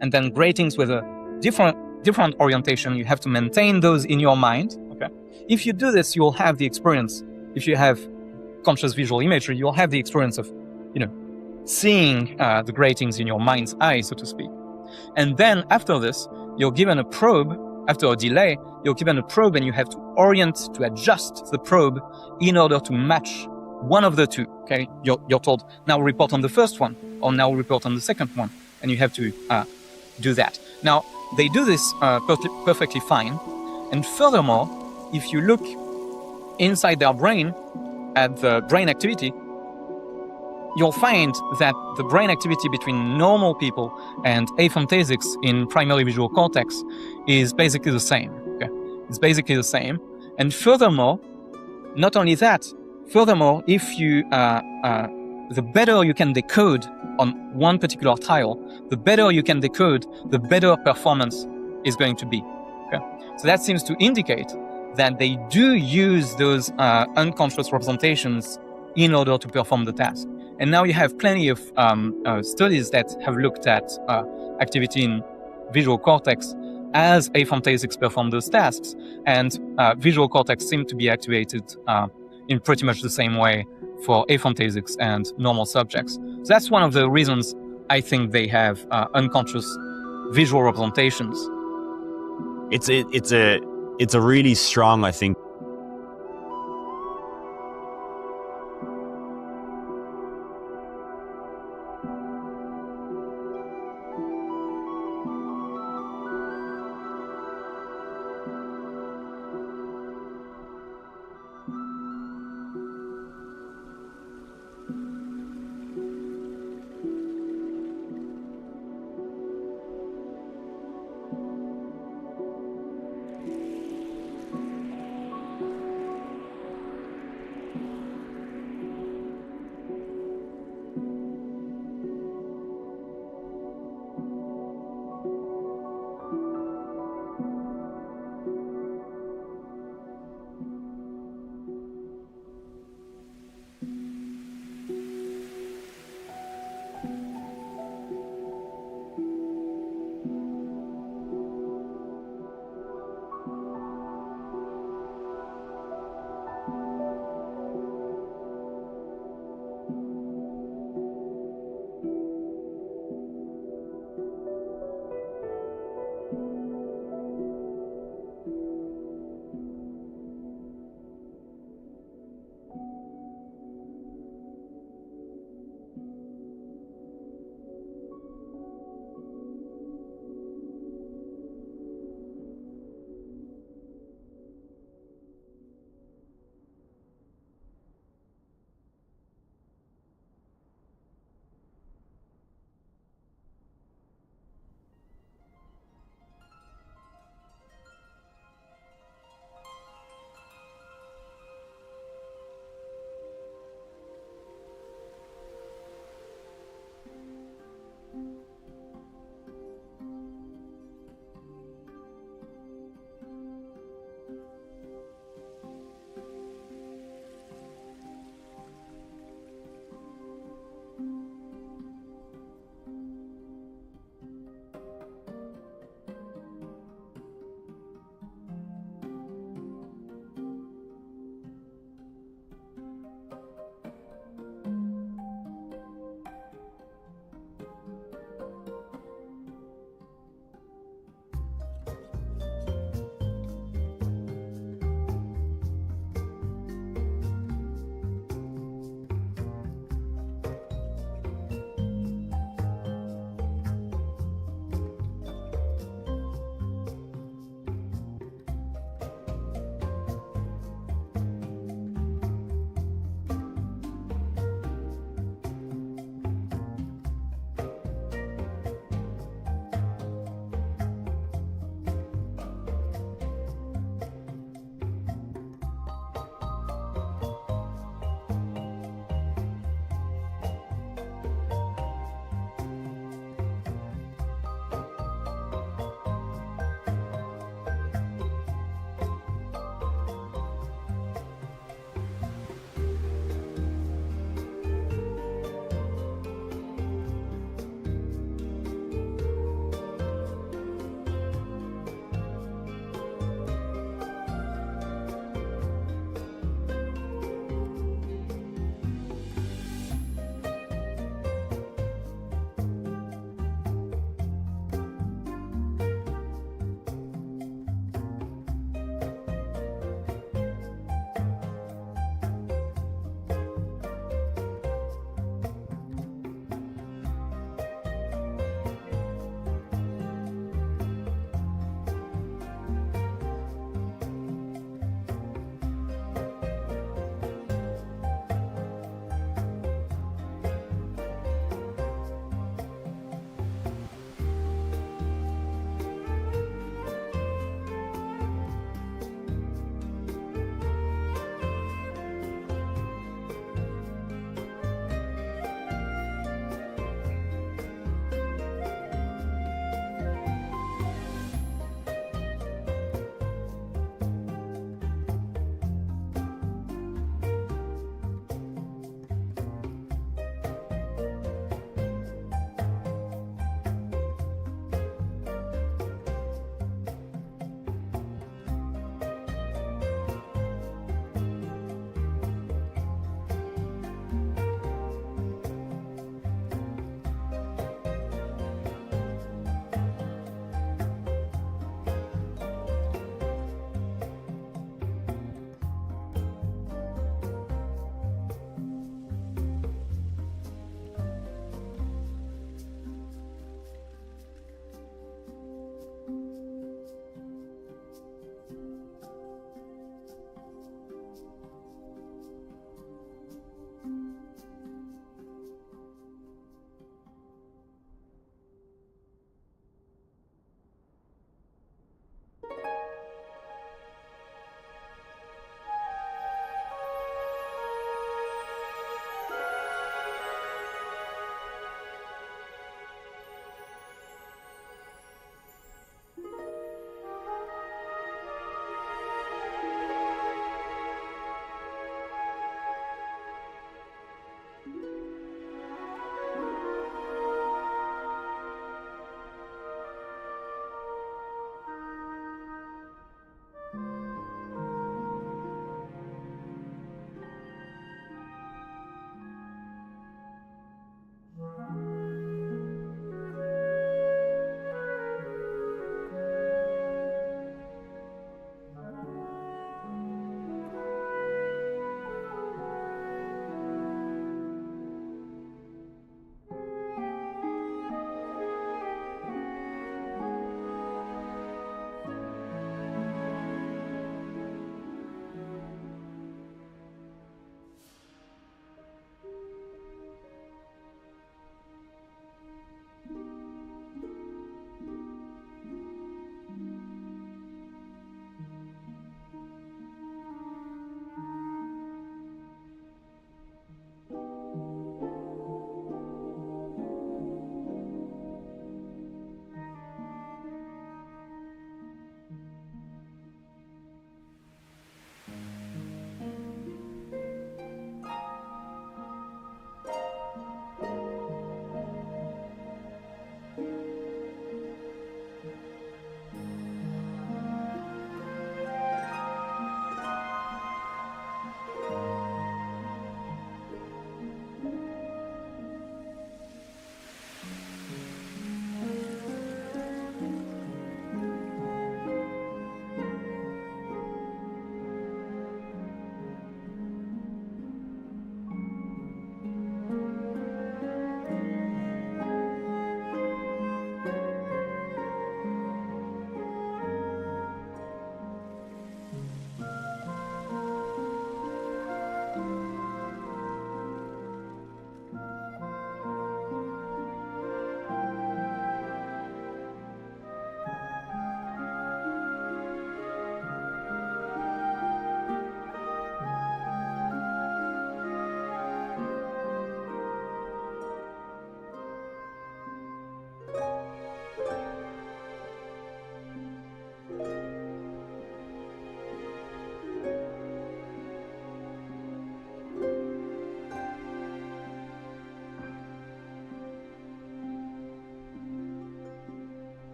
and then gratings with a different orientation. You have to maintain those in your mind. Okay. If you do this, you'll have the experience. If you have conscious visual imagery, you'll have the experience of, seeing the gratings in your mind's eye, so to speak. And then after this, you're given a probe. After a delay, you're given a probe, and you have to adjust the probe in order to match one of the two. Okay, you're told, now report on the first one, or now report on the second one, and you have to do that. Now, they do this perfectly fine. And furthermore, if you look inside their brain at the brain activity, you'll find that the brain activity between normal people and aphantasics in primary visual cortex is basically the same. Okay? It's basically the same. And furthermore, not only that, if you the better you can decode on one particular tile, the better you can decode, the better performance is going to be. Okay? So that seems to indicate that they do use those unconscious representations in order to perform the task. And now you have plenty of studies that have looked at activity in visual cortex as aphantasics perform those tasks, and visual cortex seem to be activated in pretty much the same way for aphantasics and normal subjects. So that's one of the reasons I think they have unconscious visual representations. It's a really strong, I think,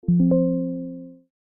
you.